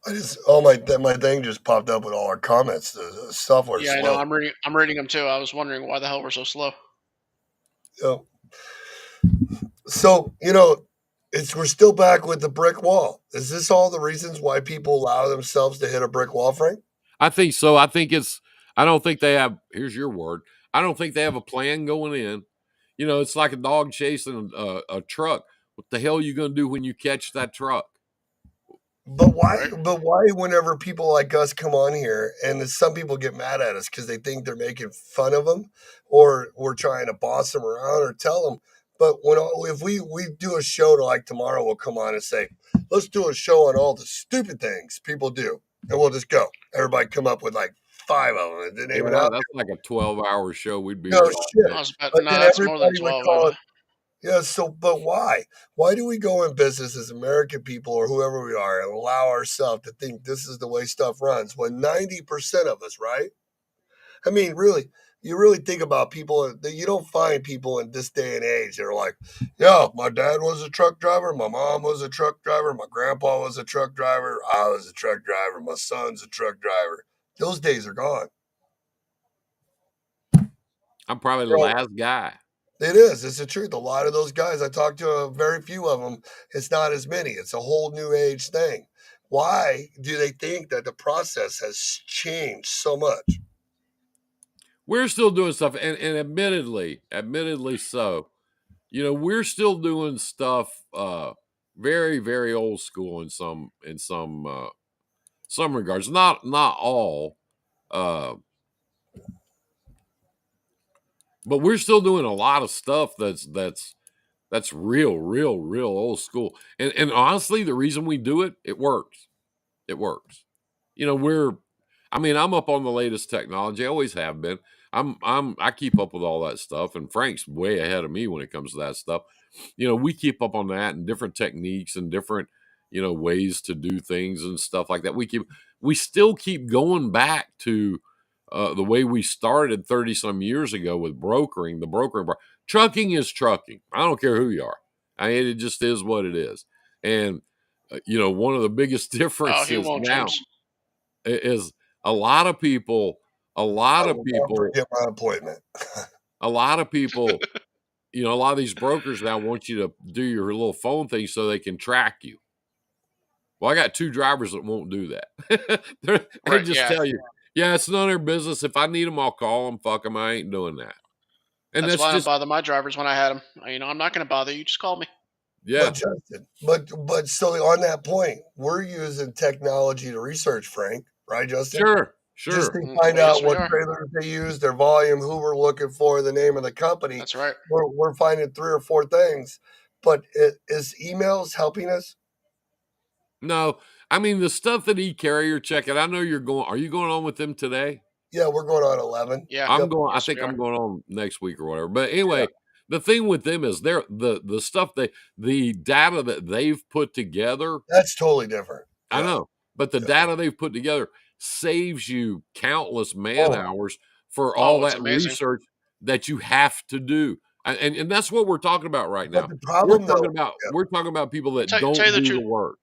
Speaker 1: I just my thing just popped up with all our comments. The software's
Speaker 2: Yeah, I know.
Speaker 1: slow.
Speaker 2: I'm reading them too. I was wondering why the hell we're so slow.
Speaker 1: Yep. So we're still back with the brick wall. Is this all the reasons why people allow themselves to hit a brick wall, Frank?
Speaker 3: I think so. I don't think they have, here's your word. I don't think they have a plan going in. It's like a dog chasing a truck. What the hell are you going to do when you catch that truck?
Speaker 1: But why?
Speaker 2: Right.
Speaker 1: But why? Whenever people like us come on here, and then some people get mad at us because they think they're making fun of them, or we're trying to boss them around or tell them. But if we do a show to like tomorrow, we'll come on and say, let's do a show on all the stupid things people do, and we'll just go. Everybody come up with like 5 of them, and didn't
Speaker 3: Yeah,
Speaker 1: even out.
Speaker 3: that's like a 12-hour show. We'd be
Speaker 1: No
Speaker 3: here all
Speaker 1: shit.
Speaker 3: day.
Speaker 2: I was about
Speaker 1: But then
Speaker 2: no, it's more than
Speaker 1: everybody would
Speaker 2: 12.
Speaker 1: call it. Yeah, so but why? Why do we go in business as American people or whoever we are and allow ourselves to think this is the way stuff runs when 90% of us, right? I mean, really, you really think about people that you don't find people in this day and age that are like, yeah, my dad was a truck driver, my mom was a truck driver, my grandpa was a truck driver, I was a truck driver, my son's a truck driver. Those days are gone.
Speaker 3: I'm probably the
Speaker 1: Bro,
Speaker 3: last guy.
Speaker 1: it is. It's the truth. A lot of those guys, I talked to a very few of them. It's not as many. It's a whole new age thing. Why do they think that the process has changed so much?
Speaker 3: We're still doing stuff, and admittedly so. We're still doing stuff very, very old school in some regards. Not all, uh, but we're still doing a lot of stuff that's real, real, real old school. And honestly, the reason we do it, it works. It works. We're I mean, I'm up on the latest technology. I always have been. I keep up with all that stuff, and Frank's way ahead of me when it comes to that stuff. We keep up on that and different techniques and different, ways to do things and stuff like that. We still keep going back to the way we started 30 some years ago with brokering. The brokering part. Trucking is trucking. I don't care who you are. It just is what it is. And one of the biggest
Speaker 2: Oh, he
Speaker 3: differences
Speaker 2: won't,
Speaker 3: now
Speaker 2: James.
Speaker 3: is a lot of people, a
Speaker 1: I
Speaker 3: lot of
Speaker 1: will never
Speaker 3: people,
Speaker 1: get my appointment.
Speaker 3: a lot of people, a lot of these brokers now want you to do your little phone thing so they can track you. Well, I got 2 drivers that won't do that. They
Speaker 2: Right.
Speaker 3: just
Speaker 2: Yeah.
Speaker 3: tell you, yeah, it's none of their business. If I need them, I'll call them. Fuck them. I ain't doing that. And
Speaker 2: That's
Speaker 3: that's
Speaker 2: why I don't
Speaker 3: just,
Speaker 2: bother my drivers when I had them. I'm not going to bother you. Just call me.
Speaker 1: But
Speaker 3: yeah,
Speaker 1: Justin, but so on that point, we're using technology to research, Frank, right, Justin?
Speaker 3: sure,
Speaker 1: Just
Speaker 3: sure.
Speaker 1: to find
Speaker 2: Oh, yes,
Speaker 1: out
Speaker 2: we
Speaker 1: what
Speaker 2: are.
Speaker 1: trailers they use, their volume, who we're looking for, the name of the company.
Speaker 2: That's right.
Speaker 1: We're finding 3 or 4 things. But is emails helping us?
Speaker 3: No, I mean, the stuff that e-carrier checking, I know are you going on with them today?
Speaker 1: Yeah, we're going on 11.
Speaker 2: Yeah.
Speaker 1: Yep.
Speaker 3: I
Speaker 2: Yes,
Speaker 3: think
Speaker 2: we are.
Speaker 3: I'm going on next week or whatever. But
Speaker 1: Yeah,
Speaker 3: anyway, the thing with them is the stuff the data that they've put together,
Speaker 1: that's totally different.
Speaker 3: I
Speaker 1: Yeah.
Speaker 3: know, but the
Speaker 1: Yeah.
Speaker 3: data they've put together saves you countless man
Speaker 1: Oh,
Speaker 3: hours for all
Speaker 2: Oh, it's
Speaker 3: that
Speaker 2: amazing.
Speaker 3: research that you have to do. And that's what we're talking about right
Speaker 1: but
Speaker 3: now.
Speaker 1: the problem though, yeah,
Speaker 3: We're talking about people that
Speaker 2: Tell you
Speaker 3: don't
Speaker 2: the
Speaker 3: do the
Speaker 2: truth.
Speaker 3: work.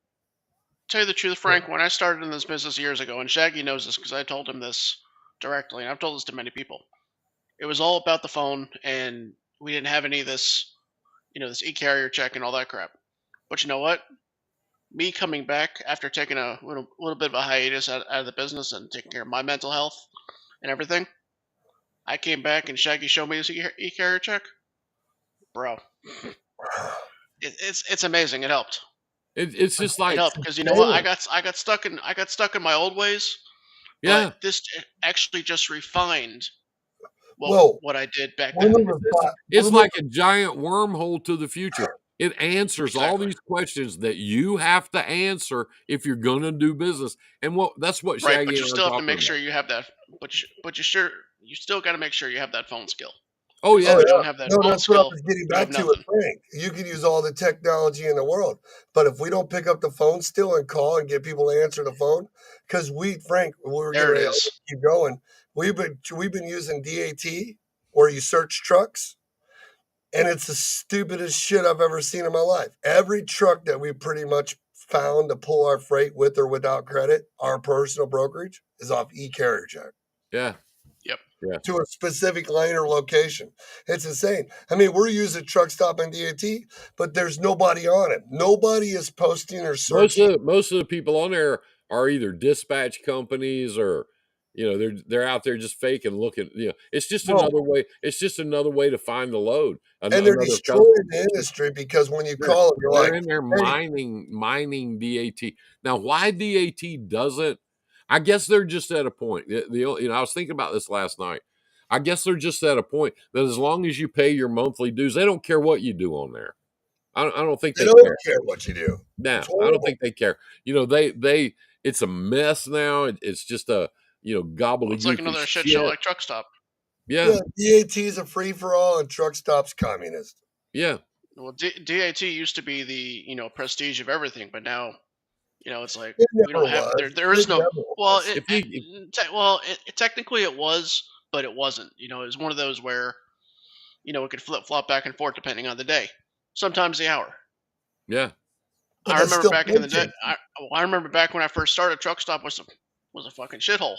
Speaker 2: Tell you the truth,
Speaker 1: yeah.
Speaker 2: Frank. When I started in this business years ago, and Shaggy knows this because I told him this directly, and I've told this to many people. It was all about the phone, and we didn't have any of this, this e-carrier check and all that crap. But you know what? Me coming back after taking a little bit of a hiatus out of the business and taking care of my mental health and everything, I came back and Shaggy showed me his e-carrier check. Bro, it's amazing. It helped.
Speaker 3: It's just
Speaker 2: It
Speaker 3: like,
Speaker 2: helped
Speaker 1: It's
Speaker 2: because you know what?
Speaker 1: insane.
Speaker 2: I got stuck in my old ways,
Speaker 3: yeah,
Speaker 2: but this actually just refined
Speaker 1: Well,
Speaker 2: what I did back
Speaker 1: we're
Speaker 2: then.
Speaker 1: moving. We're
Speaker 3: it's
Speaker 1: moving.
Speaker 3: like a giant wormhole to the future. It answers all
Speaker 2: Exactly.
Speaker 3: these questions that you have to answer if you're going to do business. And that's what
Speaker 2: Right,
Speaker 3: Shaggy
Speaker 2: but you
Speaker 3: and I are
Speaker 2: still have to
Speaker 3: talking
Speaker 2: make
Speaker 3: about.
Speaker 2: sure you have that. You still got to make sure you have that phone skill.
Speaker 3: Oh
Speaker 2: Because
Speaker 1: Oh
Speaker 2: if
Speaker 3: yeah.
Speaker 2: you
Speaker 1: yeah.
Speaker 2: don't have that
Speaker 1: No,
Speaker 2: phone
Speaker 1: that's what I
Speaker 2: skill,
Speaker 1: was getting
Speaker 2: you have
Speaker 1: back to with
Speaker 2: nothing.
Speaker 1: Frank. You can use all the technology in the world, but if we don't pick up the phone still and call and get people to answer the phone, because Frank, we were getting
Speaker 2: There it
Speaker 1: ready to
Speaker 2: is.
Speaker 1: keep going. We've been using DAT where you search trucks, and it's the stupidest shit I've ever seen in my life. Every truck that we pretty much found to pull our freight with or without credit, our personal brokerage is off e-carrier check
Speaker 3: Yeah.
Speaker 2: Yep.
Speaker 3: Yeah.
Speaker 1: to a specific lane or location. It's insane. I mean, we're using truck stop and DAT, but there's nobody on it. Nobody is posting or searching.
Speaker 3: Most of the people on there are either dispatch companies or You know, they're out there just faking, looking. You know, it's just
Speaker 1: Well,
Speaker 3: another way. It's just another way to find the load.
Speaker 1: and they're
Speaker 3: Another
Speaker 1: destroying the industry because when you
Speaker 3: they're
Speaker 1: call them, you're
Speaker 3: they're
Speaker 1: like,
Speaker 3: in there
Speaker 1: "Hey,
Speaker 3: mining DAT. Now, why DAT doesn't? I guess they're just at a point. You know, I was thinking about this last night. I guess they're just at a point that as long as you pay your monthly dues, they don't care what you do on there. I don't think
Speaker 1: they
Speaker 3: they
Speaker 1: don't
Speaker 3: care.
Speaker 1: care what you do."
Speaker 3: No,
Speaker 1: It's
Speaker 3: I don't
Speaker 1: horrible.
Speaker 3: think they care. You know, they it's a mess now. It's just a
Speaker 2: Well, it's like
Speaker 3: gobbledygook of
Speaker 2: another shit show
Speaker 3: shit.
Speaker 2: like Truck Stop.
Speaker 3: Yeah,
Speaker 1: Yeah, DAT is a free for all, and truck stops communist.
Speaker 3: yeah.
Speaker 2: Well, DAT used to be the prestige of everything, but now it's like
Speaker 1: It
Speaker 2: we don't
Speaker 1: never
Speaker 2: have
Speaker 1: was.
Speaker 2: there is
Speaker 1: It
Speaker 2: no.
Speaker 1: never
Speaker 2: Well,
Speaker 1: was.
Speaker 2: technically it was, but it wasn't. It was one of those where it could flip flop back and forth depending on the day, sometimes the hour.
Speaker 3: Yeah.
Speaker 1: But
Speaker 2: I
Speaker 1: that's
Speaker 2: remember
Speaker 1: still
Speaker 2: back in the day.
Speaker 1: paycheck.
Speaker 2: I remember back when I first started. Truck Stop was a fucking shithole.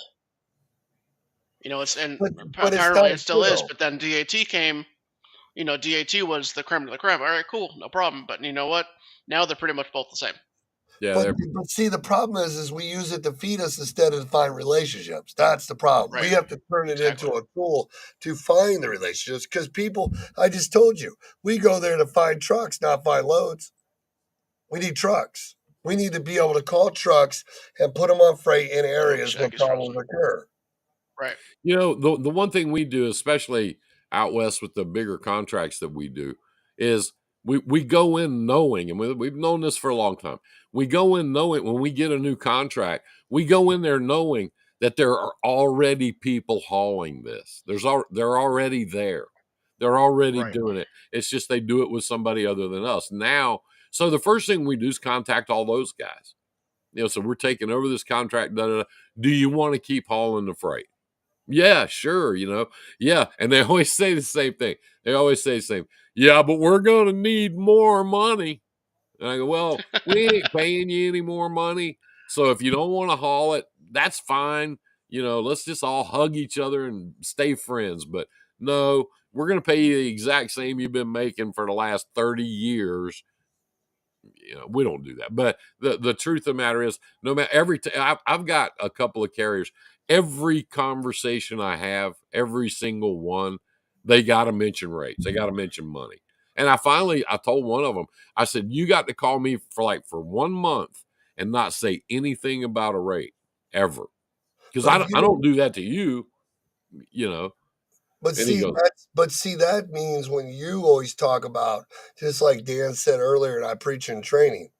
Speaker 2: It's and
Speaker 1: But it's not
Speaker 2: apparently
Speaker 1: a
Speaker 2: it still is.
Speaker 1: shithole.
Speaker 2: But then DAT came. DAT was the creme de la creme. All right, cool, no problem. But you know what? Now they're pretty much both the same.
Speaker 3: Yeah,
Speaker 1: But see, the problem is we use it to feed us instead of to find relationships. That's the problem. We
Speaker 2: Right.
Speaker 1: have to turn it
Speaker 2: Exactly.
Speaker 1: into a tool to find the relationships because people, I just told you, we go there to find trucks, not find loads. We need trucks. We need to be able to call trucks and put them on freight in
Speaker 2: Oh,
Speaker 1: areas where
Speaker 2: Shaggy's frozen.
Speaker 1: problems occur.
Speaker 2: Right.
Speaker 3: the one thing we do, especially out west with the bigger contracts that we do, is we go in knowing, and we've known this for a long time. We go in knowing when we get a new contract, we go in there knowing that there are already people hauling this. They're already there. They're already
Speaker 2: Right.
Speaker 3: doing it. It's just they do it with somebody other than us now. So the first thing we do is contact all those guys. So we're taking over this contract. Da, da, da. Do you want to keep hauling the freight? Yeah, sure, Yeah, and they always say the same thing. They always say the same. Yeah, but we're gonna need more money. And I go, well, we ain't paying you any more money. So if you don't want to haul it, that's fine. Let's just all hug each other and stay friends. But no, we're gonna pay you the exact same you've been making for the last 30 years. We don't do that. But the truth of the matter is, no matter I've got a couple of carriers. Every conversation I have, every single one, they got to mention rates. They got to mention money. And I told one of them, I said, you got to call me for 1 month and not say anything about a rate ever, because
Speaker 1: But if
Speaker 3: I
Speaker 1: you
Speaker 3: don't do that to you, you know.
Speaker 1: But
Speaker 3: And he
Speaker 1: see,
Speaker 3: goes,
Speaker 1: that means when you always talk about, just like Dan said earlier, and I preach in training,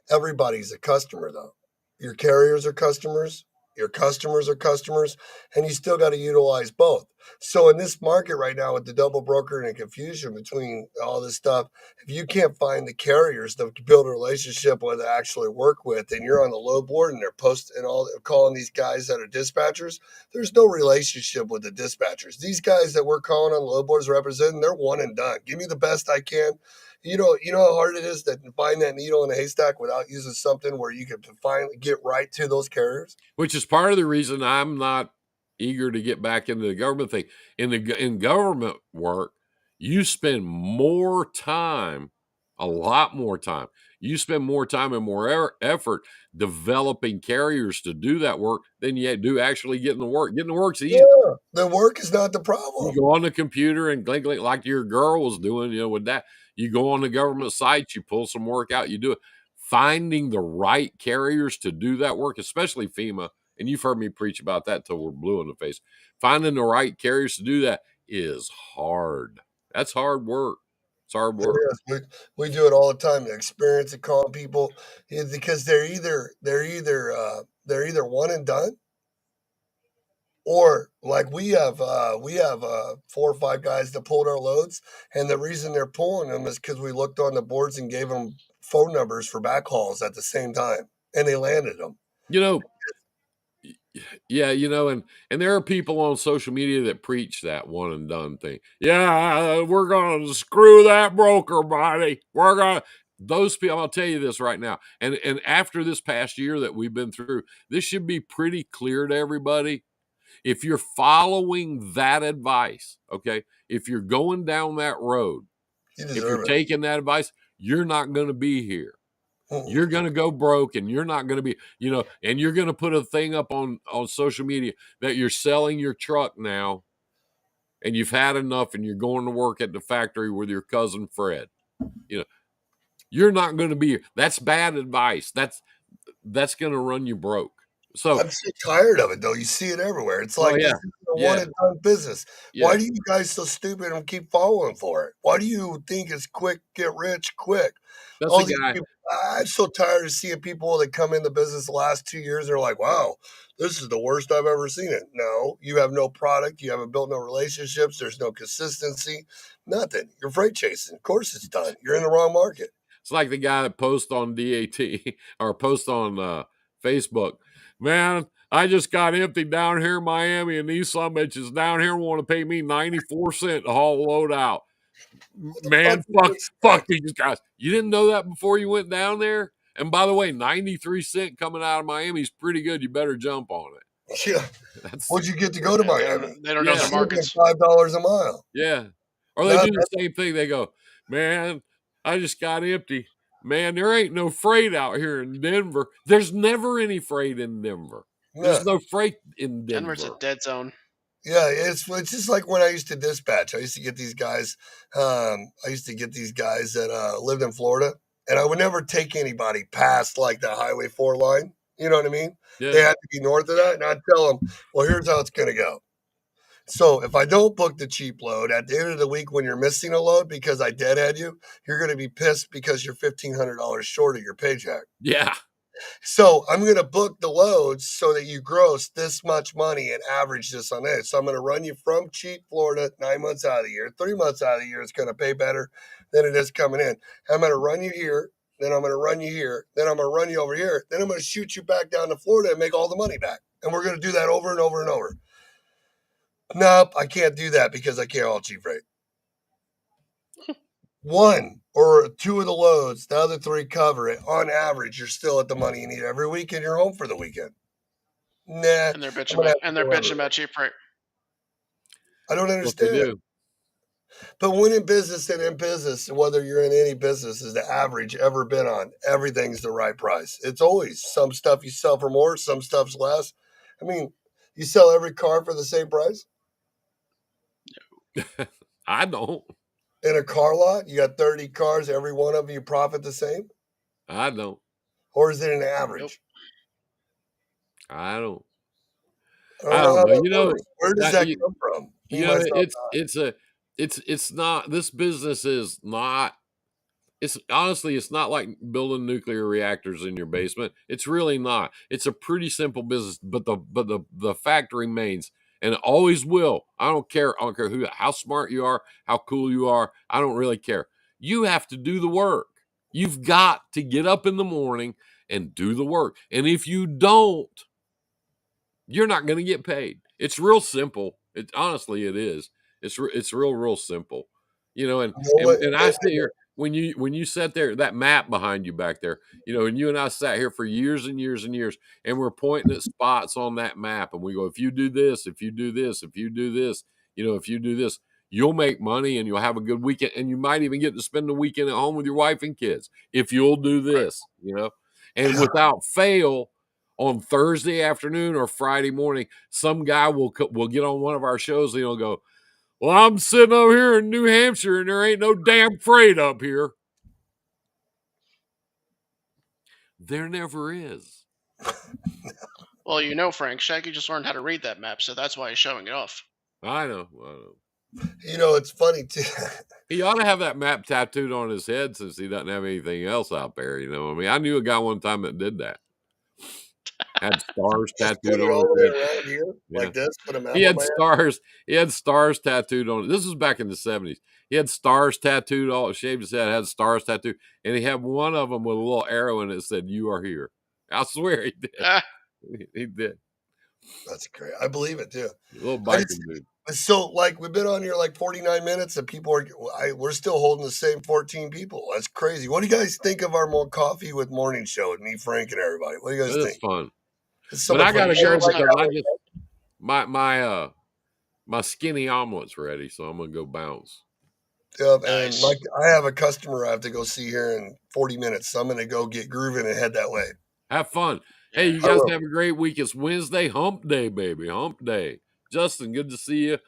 Speaker 1: everybody's a customer though. Your carriers are customers, your customers are customers, and you still got to utilize both. So in this market right now with the double broker and the confusion between all this stuff, if you can't find the carriers to build a relationship with, to actually work with, and you're on the low board and they're posting and all calling these guys that are dispatchers, there's no relationship with the dispatchers. These guys that we're calling on low boards representing, they're one and done. Give me the best I can. You know how hard it is to find that needle in a haystack without using something where you can finally get right to those carriers.
Speaker 3: which is part of the reason I'm not eager to get back into the government thing. In government work, you spend more time, a lot more time. You spend more time and more effort developing carriers to do that work than you do actually getting the work. Getting the work's easy.
Speaker 1: Yeah, the work is not the
Speaker 3: You
Speaker 1: problem.
Speaker 3: go on the computer and click, click, like your girl was doing, with that. You go on the government sites, you pull some work out, you do it. Finding the right carriers to do that work, especially FEMA, and you've heard me preach about that till we're blue in the face. Finding the right carriers to do that is hard. That's hard work. It's hard
Speaker 1: It
Speaker 3: work.
Speaker 1: is. We do it all the time. The experience of calling people is because they're either one and done, or like we have 4 or 5 guys that pulled our loads, and the reason they're pulling them is because we looked on the boards and gave them phone numbers for backhauls at the same time, and they landed them.
Speaker 3: You know, Yeah, and there are people on social media that preach that one and done thing. Yeah, we're gonna screw that broker, buddy. We're gonna those people. I'll tell you this right now, and after this past year that we've been through, this should be pretty clear to everybody. If you're following that advice, okay, if you're going down that road,
Speaker 1: You
Speaker 3: if you're
Speaker 1: deserve it.
Speaker 3: taking that advice, you're not going to be here. You're going to go broke, and you're not going to be, and you're going to put a thing up on social media that you're selling your truck now, and you've had enough, and you're going to work at the factory with your cousin Fred. You're not going to be. That's bad advice. That's going to run you broke. So
Speaker 1: I'm so tired of it, though. You see it everywhere. It's
Speaker 3: oh
Speaker 1: like this
Speaker 3: yeah,
Speaker 1: is a one
Speaker 3: yeah,
Speaker 1: and done business.
Speaker 3: yeah.
Speaker 1: Why do you guys so stupid and keep following for it? Why do you think it's quick, get rich quick?
Speaker 3: That's
Speaker 1: All
Speaker 3: a
Speaker 1: these
Speaker 3: guy.
Speaker 1: people, I'm so tired of seeing people that come in the business the last 2 years. They're like, wow, this is the worst I've ever seen it. No, you have no product. You haven't built no relationships. There's no consistency, nothing. You're freight chasing. Of course it's done. You're in the wrong market.
Speaker 3: It's like the guy that posts on DAT or posts on Facebook. Man, I just got empty down here in Miami, and these some bitches down here want to pay me 94 cents to haul a load out.
Speaker 1: What the fuck
Speaker 3: Man,
Speaker 1: do you
Speaker 3: fuck
Speaker 1: expect?
Speaker 3: these guys. You didn't know that before you went down there? And by the way, 93 cents coming out of Miami is pretty good. You better jump on it.
Speaker 1: Yeah.
Speaker 3: That's
Speaker 1: What'd you get to go to
Speaker 2: Yeah,
Speaker 1: Miami?
Speaker 2: they don't know
Speaker 1: It
Speaker 3: yeah,
Speaker 2: their
Speaker 1: should have been
Speaker 2: markets.
Speaker 1: $5 a mile.
Speaker 3: yeah. Or they
Speaker 1: No,
Speaker 3: do the same thing. They go, man, I just got empty. Man, there ain't no freight out here in Denver. There's never any freight in Denver.
Speaker 1: no.
Speaker 3: There's no freight in
Speaker 2: Denver's a
Speaker 3: Denver.
Speaker 2: dead zone.
Speaker 1: Yeah, it's just like when I used to dispatch. I used to get these guys. That lived in Florida, and I would never take anybody past like the Highway 4 line. You know what I mean? They
Speaker 3: Yeah.
Speaker 1: had to be north of that, and I'd tell them, "Well, here's how it's going to go." So if I don't book the cheap load at the end of the week when you're missing a load because I deadhead you, you're going to be pissed because you're $1,500 short of your paycheck.
Speaker 3: Yeah.
Speaker 1: So I'm going to book the loads so that you gross this much money and average this on it. So I'm going to run you from cheap Florida 9 months out of the year. 3 months out of the year, it's going to pay better than it is coming in. I'm going to run you here. Then I'm going to run you here. Then I'm going to run you over here. Then I'm going to shoot you back down to Florida and make all the money back. And we're going to do that over and over and over. Nope, I can't do that because I can't haul cheap freight. One or two of the loads, the other three cover it. On average, you're still at the money you need every week and you're home for the weekend. Nah,
Speaker 2: And they're bitching
Speaker 1: I'm gonna
Speaker 2: about
Speaker 1: have to
Speaker 2: and they're
Speaker 1: go
Speaker 2: bitching
Speaker 1: everywhere.
Speaker 2: about cheap freight.
Speaker 1: I don't
Speaker 3: That's what they
Speaker 1: understand.
Speaker 3: do.
Speaker 1: But when in business and in business, whether you're in any business, is the average ever been on? Everything's the right price. It's always some stuff you sell for more, some stuff's less. I mean, you sell every car for the same price
Speaker 3: I don't.
Speaker 1: in a car lot. You got 30 cars, every one of you profit the same,
Speaker 3: I don't.
Speaker 1: or is it an
Speaker 2: Nope.
Speaker 1: average?
Speaker 3: I don't.
Speaker 1: I don't
Speaker 3: I
Speaker 1: know
Speaker 3: don't
Speaker 1: how
Speaker 3: know.
Speaker 1: that works. Where does that
Speaker 3: You,
Speaker 1: come from? Me myself.
Speaker 3: it's not. This business is not. It's honestly, it's not like building nuclear reactors in your basement. It's really not. It's a pretty simple business, but the fact remains, and it always will. I don't care. I don't care how smart you are, how cool you are. I don't really care. You have to do the work. You've got to get up in the morning and do the work. And if you don't, you're not going to get paid. It's real simple. It honestly, it is. It's real simple. And
Speaker 1: Well,
Speaker 3: and I sit here when you sat there, that map behind you back there, and you and I sat here for years and years and years, and we're pointing at spots on that map, and we go, if you do this, if you do this, if you do this, if you do this, you'll make money and you'll have a good weekend, and you might even get to spend the weekend at home with your wife and kids if you'll do this, and without fail on Thursday afternoon or Friday morning, some guy will get on one of our shows and he'll go, well, I'm sitting over here in New Hampshire and there ain't no damn freight up here. There never is.
Speaker 2: Well, Frank, Shaggy just learned how to read that map, so that's why he's showing it off.
Speaker 3: I know.
Speaker 1: It's funny too.
Speaker 3: He ought to have that map tattooed on his head since he doesn't have anything else out there. I mean, I knew a guy one time that did that. Had stars
Speaker 1: Just put
Speaker 3: tattooed
Speaker 1: it
Speaker 3: on
Speaker 1: all
Speaker 3: his
Speaker 1: the way
Speaker 3: head.
Speaker 1: around here,
Speaker 3: Yeah.
Speaker 1: like this. Put a map
Speaker 3: He
Speaker 1: on
Speaker 3: had
Speaker 1: my head.
Speaker 3: stars. He had stars tattooed on it. This was back in the 70s. He had stars tattooed, all shaved his head, had stars tattooed, and he had one of them with a little arrow in it that said, "You are here." I swear he did.
Speaker 2: Ah,
Speaker 3: He did.
Speaker 1: That's great. I believe it too.
Speaker 3: A little
Speaker 1: I
Speaker 3: biking
Speaker 1: just,
Speaker 3: dude.
Speaker 1: so like we've been on here like 49 minutes, and we're still holding the same 14 people. That's crazy. What do you guys think of our more coffee with morning show with me, Frank, and everybody? What do you guys
Speaker 3: It's
Speaker 1: think?
Speaker 3: fun.
Speaker 1: It's so
Speaker 3: But
Speaker 1: much
Speaker 3: I
Speaker 1: fun.
Speaker 3: gotta
Speaker 2: I'm sure
Speaker 3: go
Speaker 2: it's
Speaker 3: because
Speaker 2: not.
Speaker 3: I just my skinny omelet's ready, so I'm gonna go bounce.
Speaker 1: Yep, and
Speaker 2: Nice.
Speaker 1: I have a customer I have to go see here in 40 minutes, so I'm gonna go get grooving and head that way.
Speaker 3: Have fun. Hey,
Speaker 2: Yeah.
Speaker 3: you
Speaker 1: I
Speaker 3: guys
Speaker 1: will.
Speaker 3: have a great week. It's Wednesday, hump day, baby. Hump day. Justin, good to see you.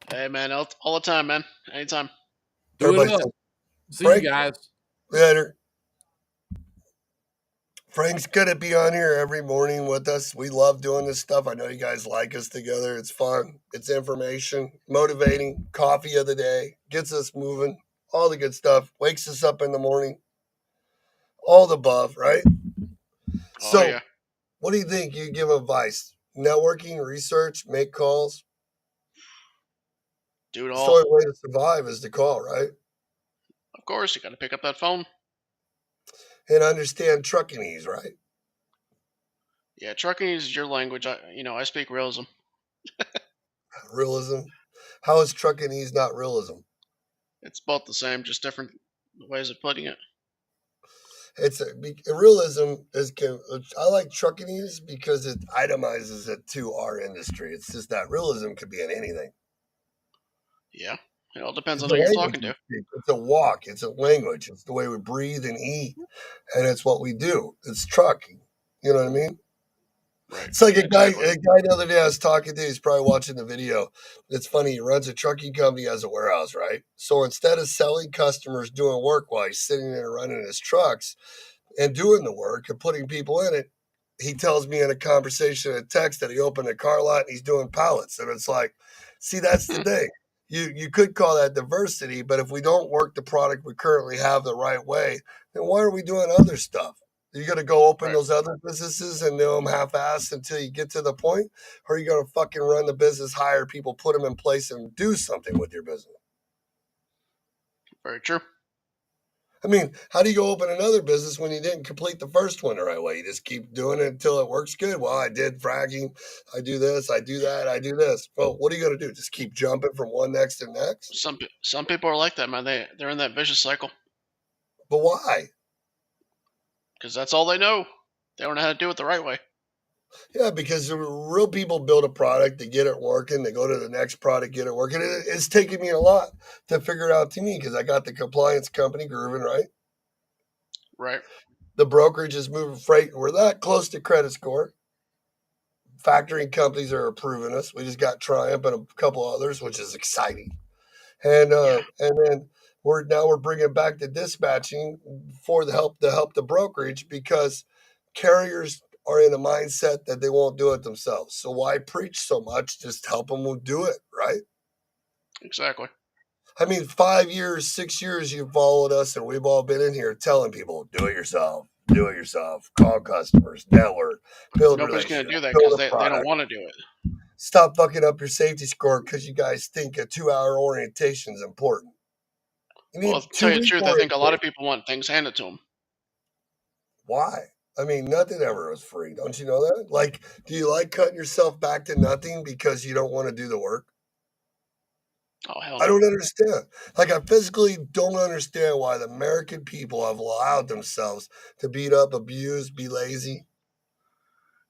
Speaker 2: Hey, man, all the time, man. Anytime.
Speaker 3: Do it
Speaker 1: Everybody,
Speaker 3: up. See you
Speaker 1: Frank,
Speaker 3: guys.
Speaker 1: later. Frank's gonna be on here every morning with us. We love doing this stuff. I know you guys like us together. It's fun. It's information, motivating, coffee of the day, gets us moving, all the good stuff, wakes us up in the morning, all the above, right?
Speaker 2: Oh,
Speaker 1: So,
Speaker 2: yeah.
Speaker 1: what do you think? You give advice, networking, research, make calls.
Speaker 2: Do it
Speaker 1: It's the
Speaker 2: all.
Speaker 1: only way to survive is to call, right?
Speaker 2: Of course, you got to pick up that phone.
Speaker 1: And understand truckingese, right?
Speaker 2: Yeah, trucking is your language. I speak realism.
Speaker 1: Realism. How is truckingese not realism?
Speaker 2: It's both the same, just different ways of putting it.
Speaker 1: It's a realism is. I like truckingese because it itemizes it to our industry. It's just that realism could be in anything.
Speaker 2: Yeah. It all depends
Speaker 1: It's
Speaker 2: on
Speaker 1: a
Speaker 2: who you're
Speaker 1: language
Speaker 2: talking
Speaker 1: we
Speaker 2: to.
Speaker 1: speak. It's a walk. It's a language. It's the way we breathe and eat, and it's what we do. It's trucking. You know what I mean?
Speaker 2: Right.
Speaker 1: It's like
Speaker 2: Exactly.
Speaker 1: a guy the other day I was talking to. He's probably watching the video. It's funny. He runs a trucking company as a warehouse, right? So instead of selling customers doing work while he's sitting there running his trucks and doing the work and putting people in it, he tells me in a conversation, a text, that he opened a car lot and he's doing pallets. And it's like, see, that's the
Speaker 2: Hmm.
Speaker 1: thing. You could call that diversity, but if we don't work the product we currently have the right way, then why are we doing other stuff? Are you going to go open
Speaker 2: Right.
Speaker 1: those other businesses and do them half-assed until you get to the point? Or are you going to fucking run the business, hire people, put them in place, and do something with your business?
Speaker 2: Very true.
Speaker 1: I mean, how do you go open another business when you didn't complete the first one the right way? You just keep doing it until it works good. Well, I did fracking. I do this. I do that. I do this. Well, what are you going to do? Just keep jumping from one next to next?
Speaker 2: Some people are like that, man. They're in that vicious cycle
Speaker 1: But why?
Speaker 2: because that's all they know. They don't know how to do it the right way.
Speaker 1: Yeah, because the real people build a product, they get it working, they go to the next product, get it working. It's taken me a lot to figure it out to me because I got the compliance company grooving, right?
Speaker 2: Right.
Speaker 1: The brokerage is moving freight. We're that close to credit score. Factoring companies are approving us. We just got Triumph and a couple others, which is exciting.
Speaker 2: Yeah.
Speaker 1: And then we're bringing back the dispatching for the help the brokerage because carriers are in a mindset that they won't do it themselves. So why preach so much? Just help them do it, right?
Speaker 2: Exactly.
Speaker 1: I mean, 5 years, 6 years, you've followed us, and we've all been in here telling people, do it yourself, call customers, network, build
Speaker 2: Nobody's gonna
Speaker 1: relationships,
Speaker 2: do that
Speaker 1: build
Speaker 2: because
Speaker 1: a
Speaker 2: they don't
Speaker 1: product.
Speaker 2: want to do it.
Speaker 1: Stop fucking up your safety score because you guys think a 2 hour orientation is important. You
Speaker 2: Well,
Speaker 1: need
Speaker 2: to tell you the
Speaker 1: 2 week
Speaker 2: truth, I think a lot of
Speaker 1: orientation.
Speaker 2: people want things handed to them.
Speaker 1: Why? I mean, nothing ever was free. Don't you know that? Like, do you like cutting yourself back to nothing because you don't want to do the work?
Speaker 2: Oh hell
Speaker 1: I
Speaker 2: no.
Speaker 1: don't understand. Like, I physically don't understand why the American people have allowed themselves to beat up, abuse, be lazy.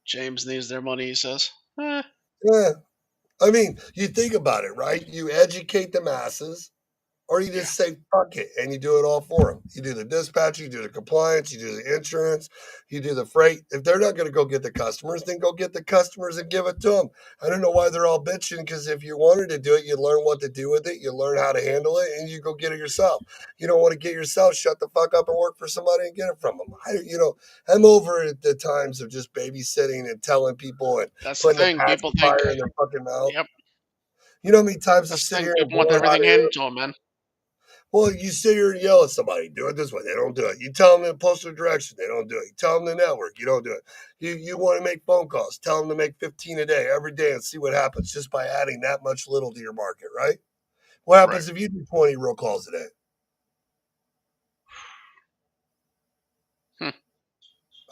Speaker 2: James needs their money, he says. Eh,
Speaker 1: Yeah. I mean, you think about it, right? You educate the masses, or you
Speaker 2: yeah,
Speaker 1: just say fuck it and you do it all for them. You do the dispatch, you do the compliance, you do the insurance, you do the freight. If they're not going to go get the customers, then go get the customers and give it to them. I don't know why they're all bitching because if you wanted to do it, you learn what to do with it, you learn how to handle it, and you go get it yourself. You don't want to get it yourself, shut the fuck up and work for somebody and get it from them. I'm over at the times of just babysitting and telling people and
Speaker 2: that's the
Speaker 1: putting a
Speaker 2: thing. People think.
Speaker 1: pacifier in their fucking mouth.
Speaker 2: Yep,
Speaker 1: You know how many times I
Speaker 2: that's the
Speaker 1: sit
Speaker 2: thing.
Speaker 1: here and
Speaker 2: People want
Speaker 1: boil hot
Speaker 2: everything
Speaker 1: air?
Speaker 2: handed to them, man.
Speaker 1: Well, you sit here and yell at somebody, do it this way. They don't do it. You tell them in postal direction, they don't do it. You tell them the network, you don't do it. You want to make phone calls, tell them to make 15 a day every day and see what happens just by adding that much little to your market, right? What
Speaker 2: Right.
Speaker 1: happens if you do 20 real calls a day?
Speaker 2: Hmm.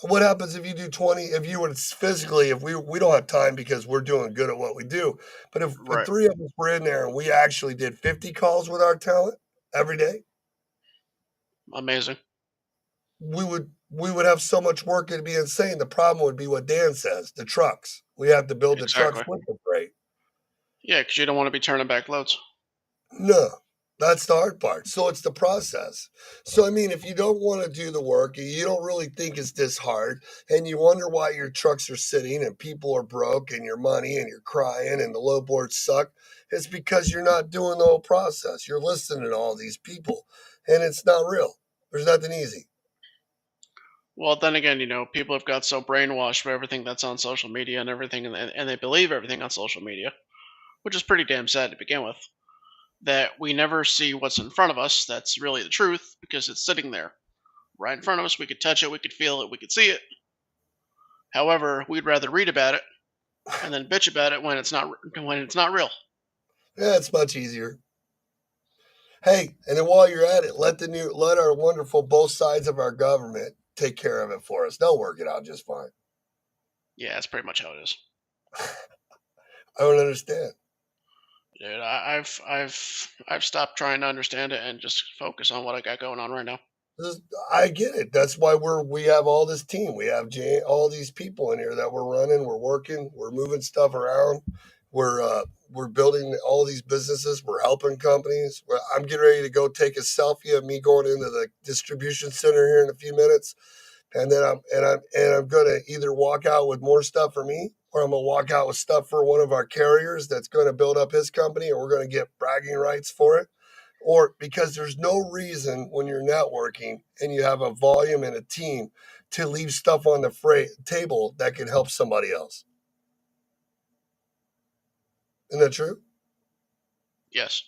Speaker 1: What happens if you do 20? If you would physically, if we don't have time because we're doing good at what we do, but if the
Speaker 2: Right.
Speaker 1: three of us were in there and we actually did 50 calls with our talent every day,
Speaker 2: Amazing.
Speaker 1: we would have so much work it'd be insane. The problem would be what Dan says, the trucks. We have to build the trucks
Speaker 2: Exactly.
Speaker 1: with the freight.
Speaker 2: Yeah, because you don't want to be turning back loads.
Speaker 1: No. That's the hard part. So it's the process. So I mean, if you don't want to do the work, you don't really think it's this hard, and you wonder why your trucks are sitting and people are broke and your money and you're crying and the low boards suck, it's because you're not doing the whole process. You're listening to all these people, and it's not real. There's nothing easy.
Speaker 2: Well, then again, people have got so brainwashed by everything that's on social media and everything, and they believe everything on social media, which is pretty damn sad to begin with, that we never see what's in front of us that's really the truth because it's sitting there right in front of us. We could touch it, we could feel it, we could see it. However, we'd rather read about it and then bitch about it when it's not real.
Speaker 1: Yeah, it's much easier. Hey, and then while you're at it, let our wonderful both sides of our government take care of it for us. They'll work it out just fine.
Speaker 2: Yeah, that's pretty much how it is.
Speaker 1: I don't understand.
Speaker 2: Dude, I've stopped trying to understand it and just focus on what I got going on right now.
Speaker 1: I get it. That's why we have all this team. We have all these people in here that we're running. We're working. We're moving stuff around. We're building all these businesses. We're helping companies. I'm getting ready to go take a selfie of me going into the distribution center here in a few minutes, and then I'm gonna either walk out with more stuff for me, or I'm gonna walk out with stuff for one of our carriers that's going to build up his company, and we're going to get bragging rights for it. Or because there's no reason when you're networking and you have a volume and a team to leave stuff on the table that can help somebody else. Isn't that true?
Speaker 2: Yes,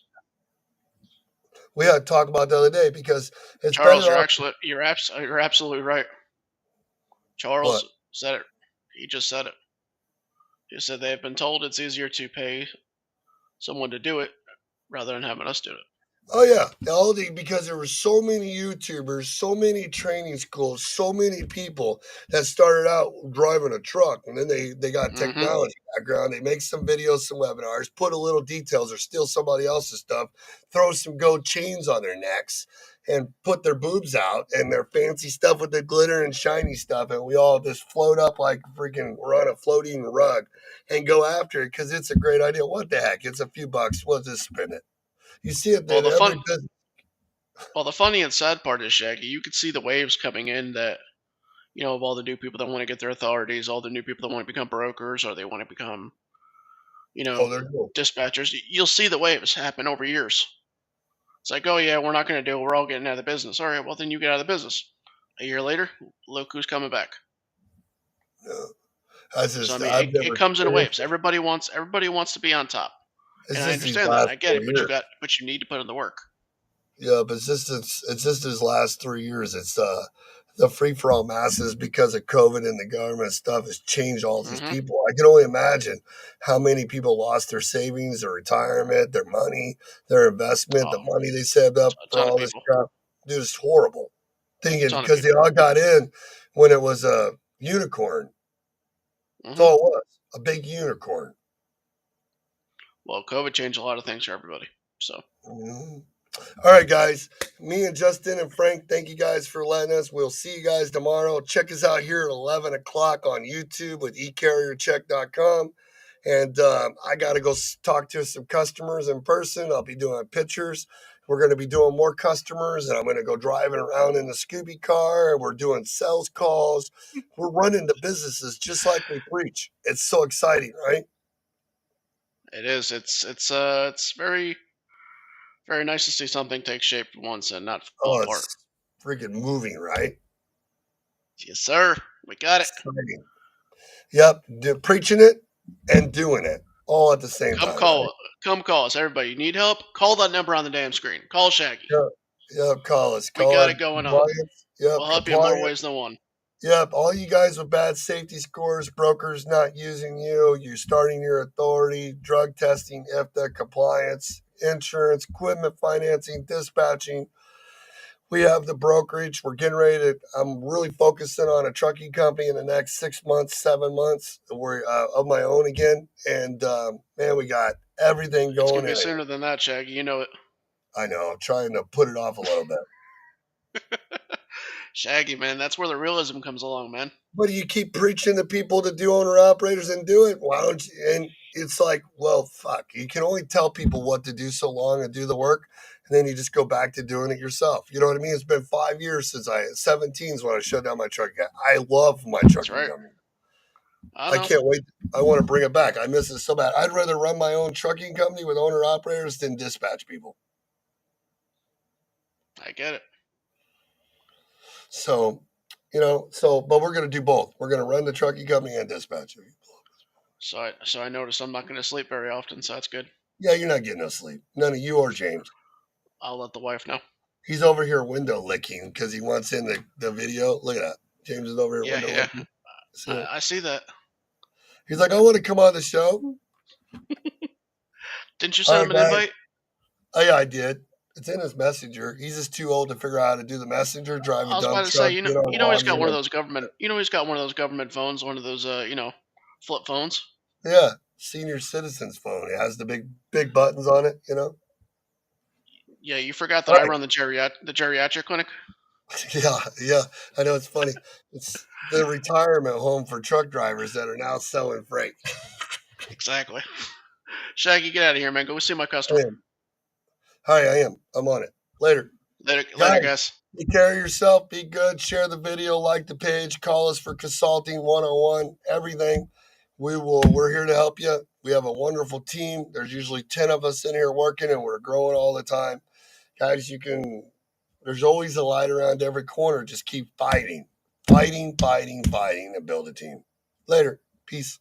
Speaker 1: We had to talk about the other day because it's
Speaker 2: Charles,
Speaker 1: better off.
Speaker 2: you're absolutely right.
Speaker 1: What?
Speaker 2: Charles said it. He just said it. He said they have been told it's easier to pay someone to do it rather than having us do it.
Speaker 1: Oh yeah, because there were so many YouTubers, so many training schools, so many people that started out driving a truck, and then they got
Speaker 2: Mm-hmm.
Speaker 1: technology background. They make some videos, some webinars, put a little details or steal somebody else's stuff, throw some gold chains on their necks, and put their boobs out and their fancy stuff with the glitter and shiny stuff, and we all just float up like freaking we're on a floating rug and go after it because it's a great idea. What the heck? It's a few bucks. We'll just spend it. You see it
Speaker 2: Well,
Speaker 1: in
Speaker 2: the
Speaker 1: every
Speaker 2: fun,
Speaker 1: business.
Speaker 2: well, the funny and sad part is, Shaggy, you could see the waves coming in that of all the new people that want to get their authorities, all the new people that want to become brokers, or they want to become, you
Speaker 1: Oh,
Speaker 2: know,
Speaker 1: there's no.
Speaker 2: dispatchers. You'll see the waves happen over years. It's like, oh yeah, we're not going to do it. We're all getting out of the business. All right, well then you get out of the business. A year later, look who's coming back.
Speaker 1: No. That's
Speaker 2: So I
Speaker 1: just
Speaker 2: mean,
Speaker 1: I've
Speaker 2: it
Speaker 1: never
Speaker 2: comes in
Speaker 1: experienced
Speaker 2: waves.
Speaker 1: it.
Speaker 2: Everybody wants to be on top,
Speaker 1: It's
Speaker 2: and I
Speaker 1: just these
Speaker 2: understand that.
Speaker 1: last
Speaker 2: I get
Speaker 1: four
Speaker 2: it,
Speaker 1: years.
Speaker 2: but you need to put in the work.
Speaker 1: Yeah, but it's just these last 3 years. It's the free for all masses because of COVID and the government stuff has changed all these
Speaker 2: Mm-hmm.
Speaker 1: people. I can only imagine how many people lost their savings, their retirement, their money, their investment, the
Speaker 2: Oh,
Speaker 1: money they saved up
Speaker 2: a
Speaker 1: for
Speaker 2: ton of
Speaker 1: all this
Speaker 2: people.
Speaker 1: crap. Dude, it's horrible. Thinking
Speaker 2: Ton of
Speaker 1: because they
Speaker 2: people.
Speaker 1: all got in when it was a unicorn. That's
Speaker 2: Mm-hmm.
Speaker 1: all it was. A big unicorn.
Speaker 2: Well, COVID changed a lot of things for everybody. So
Speaker 1: Mhm. All right, guys. Me and Justin and Frank, thank you guys for letting us. We'll see you guys tomorrow. Check us out here at 11 o'clock on YouTube with ecarriercheck.com. And I got to go talk to some customers in person. I'll be doing pictures. We're going to be doing more customers, and I'm going to go driving around in the Scooby car. And we're doing sales calls. We're running the businesses just like we preach. It's so exciting, right?
Speaker 2: it is. It's very very nice to see something take shape once and not fall
Speaker 1: Oh,
Speaker 2: apart.
Speaker 1: it's freaking moving, right?
Speaker 2: Yes, sir. We got it.
Speaker 1: Exciting. Yep, preaching it and doing it all at the same
Speaker 2: Come
Speaker 1: time, right?
Speaker 2: call. Come call us, everybody. You need help? Call that number on the damn screen. Call Shaggy.
Speaker 1: Yep, yep. Call us.
Speaker 2: We
Speaker 1: Call
Speaker 2: got
Speaker 1: our
Speaker 2: it going on.
Speaker 1: compliance. Yep,
Speaker 2: We'll help you in more
Speaker 1: compliance.
Speaker 2: ways than one.
Speaker 1: Yep, all you guys with bad safety scores, brokers not using you, you starting your authority, drug testing, IFTA, compliance, insurance, equipment financing, dispatching. We have the brokerage. We're getting ready to. I'm really focusing on a trucking company in the next 6 months, 7 months. We're of my own again, and man, we got everything
Speaker 2: It's gonna
Speaker 1: going
Speaker 2: be
Speaker 1: in it.
Speaker 2: sooner than that, Shaggy. You know it.
Speaker 1: I know. I'm trying to put it off a little bit,
Speaker 2: Shaggy, man. That's where the realism comes along, man.
Speaker 1: but you keep preaching to people to do owner operators and do it. Why don't you? And it's like, well, fuck. You can only tell people what to do so long and do the work, and then you just go back to doing it yourself. You know what I mean? It's been 5 years since 17 is when I shut down my trucking. I love my
Speaker 2: That's
Speaker 1: trucking
Speaker 2: right.
Speaker 1: company.
Speaker 2: I
Speaker 1: I
Speaker 2: know.
Speaker 1: can't wait. I want to bring it back. I miss it so bad. I'd rather run my own trucking company with owner operators than dispatch people.
Speaker 2: I get it.
Speaker 1: So, but we're going to do both. We're going to run the trucking company and dispatch.
Speaker 2: So I noticed I'm not going to sleep very often, so that's good.
Speaker 1: Yeah, you're not getting no sleep. None of you or James.
Speaker 2: I'll let the wife know.
Speaker 1: He's over here window licking because he wants in the video. Look at that. James is over here window
Speaker 2: Yeah.
Speaker 1: licking. See it?
Speaker 2: I see that.
Speaker 1: He's like, I want to come on the show.
Speaker 2: Didn't you
Speaker 1: All
Speaker 2: send
Speaker 1: right,
Speaker 2: him an
Speaker 1: guys.
Speaker 2: invite?
Speaker 1: Oh, yeah, I did. It's in his messenger. He's just too old to figure out how to do the messenger, drive
Speaker 2: I
Speaker 1: a
Speaker 2: was
Speaker 1: dump
Speaker 2: about to say,
Speaker 1: truck, get on
Speaker 2: he's got
Speaker 1: login.
Speaker 2: one of those government. He's got one of those government phones, one of those, flip phones.
Speaker 1: Yeah, senior citizen's phone. It has the big buttons on it,
Speaker 2: Yeah, you forgot that
Speaker 1: All
Speaker 2: I
Speaker 1: right.
Speaker 2: run the geriatric clinic.
Speaker 1: Yeah. I know it's funny. It's the retirement home for truck drivers that are now selling freight.
Speaker 2: Exactly. Shaggy, get out of here, man. Go see my
Speaker 1: I
Speaker 2: customer.
Speaker 1: am. Hi, I am. I'm on it. Later.
Speaker 2: Later, guys.
Speaker 1: Take care of yourself. Be good. Share the video. Like the page. Call us for consulting 101. Everything. We're here to help you. We have a wonderful team. There's usually 10 of us in here working, and we're growing all the time. Guys, there's always a light around every corner. Just keep fighting, and build a team. Later. Peace.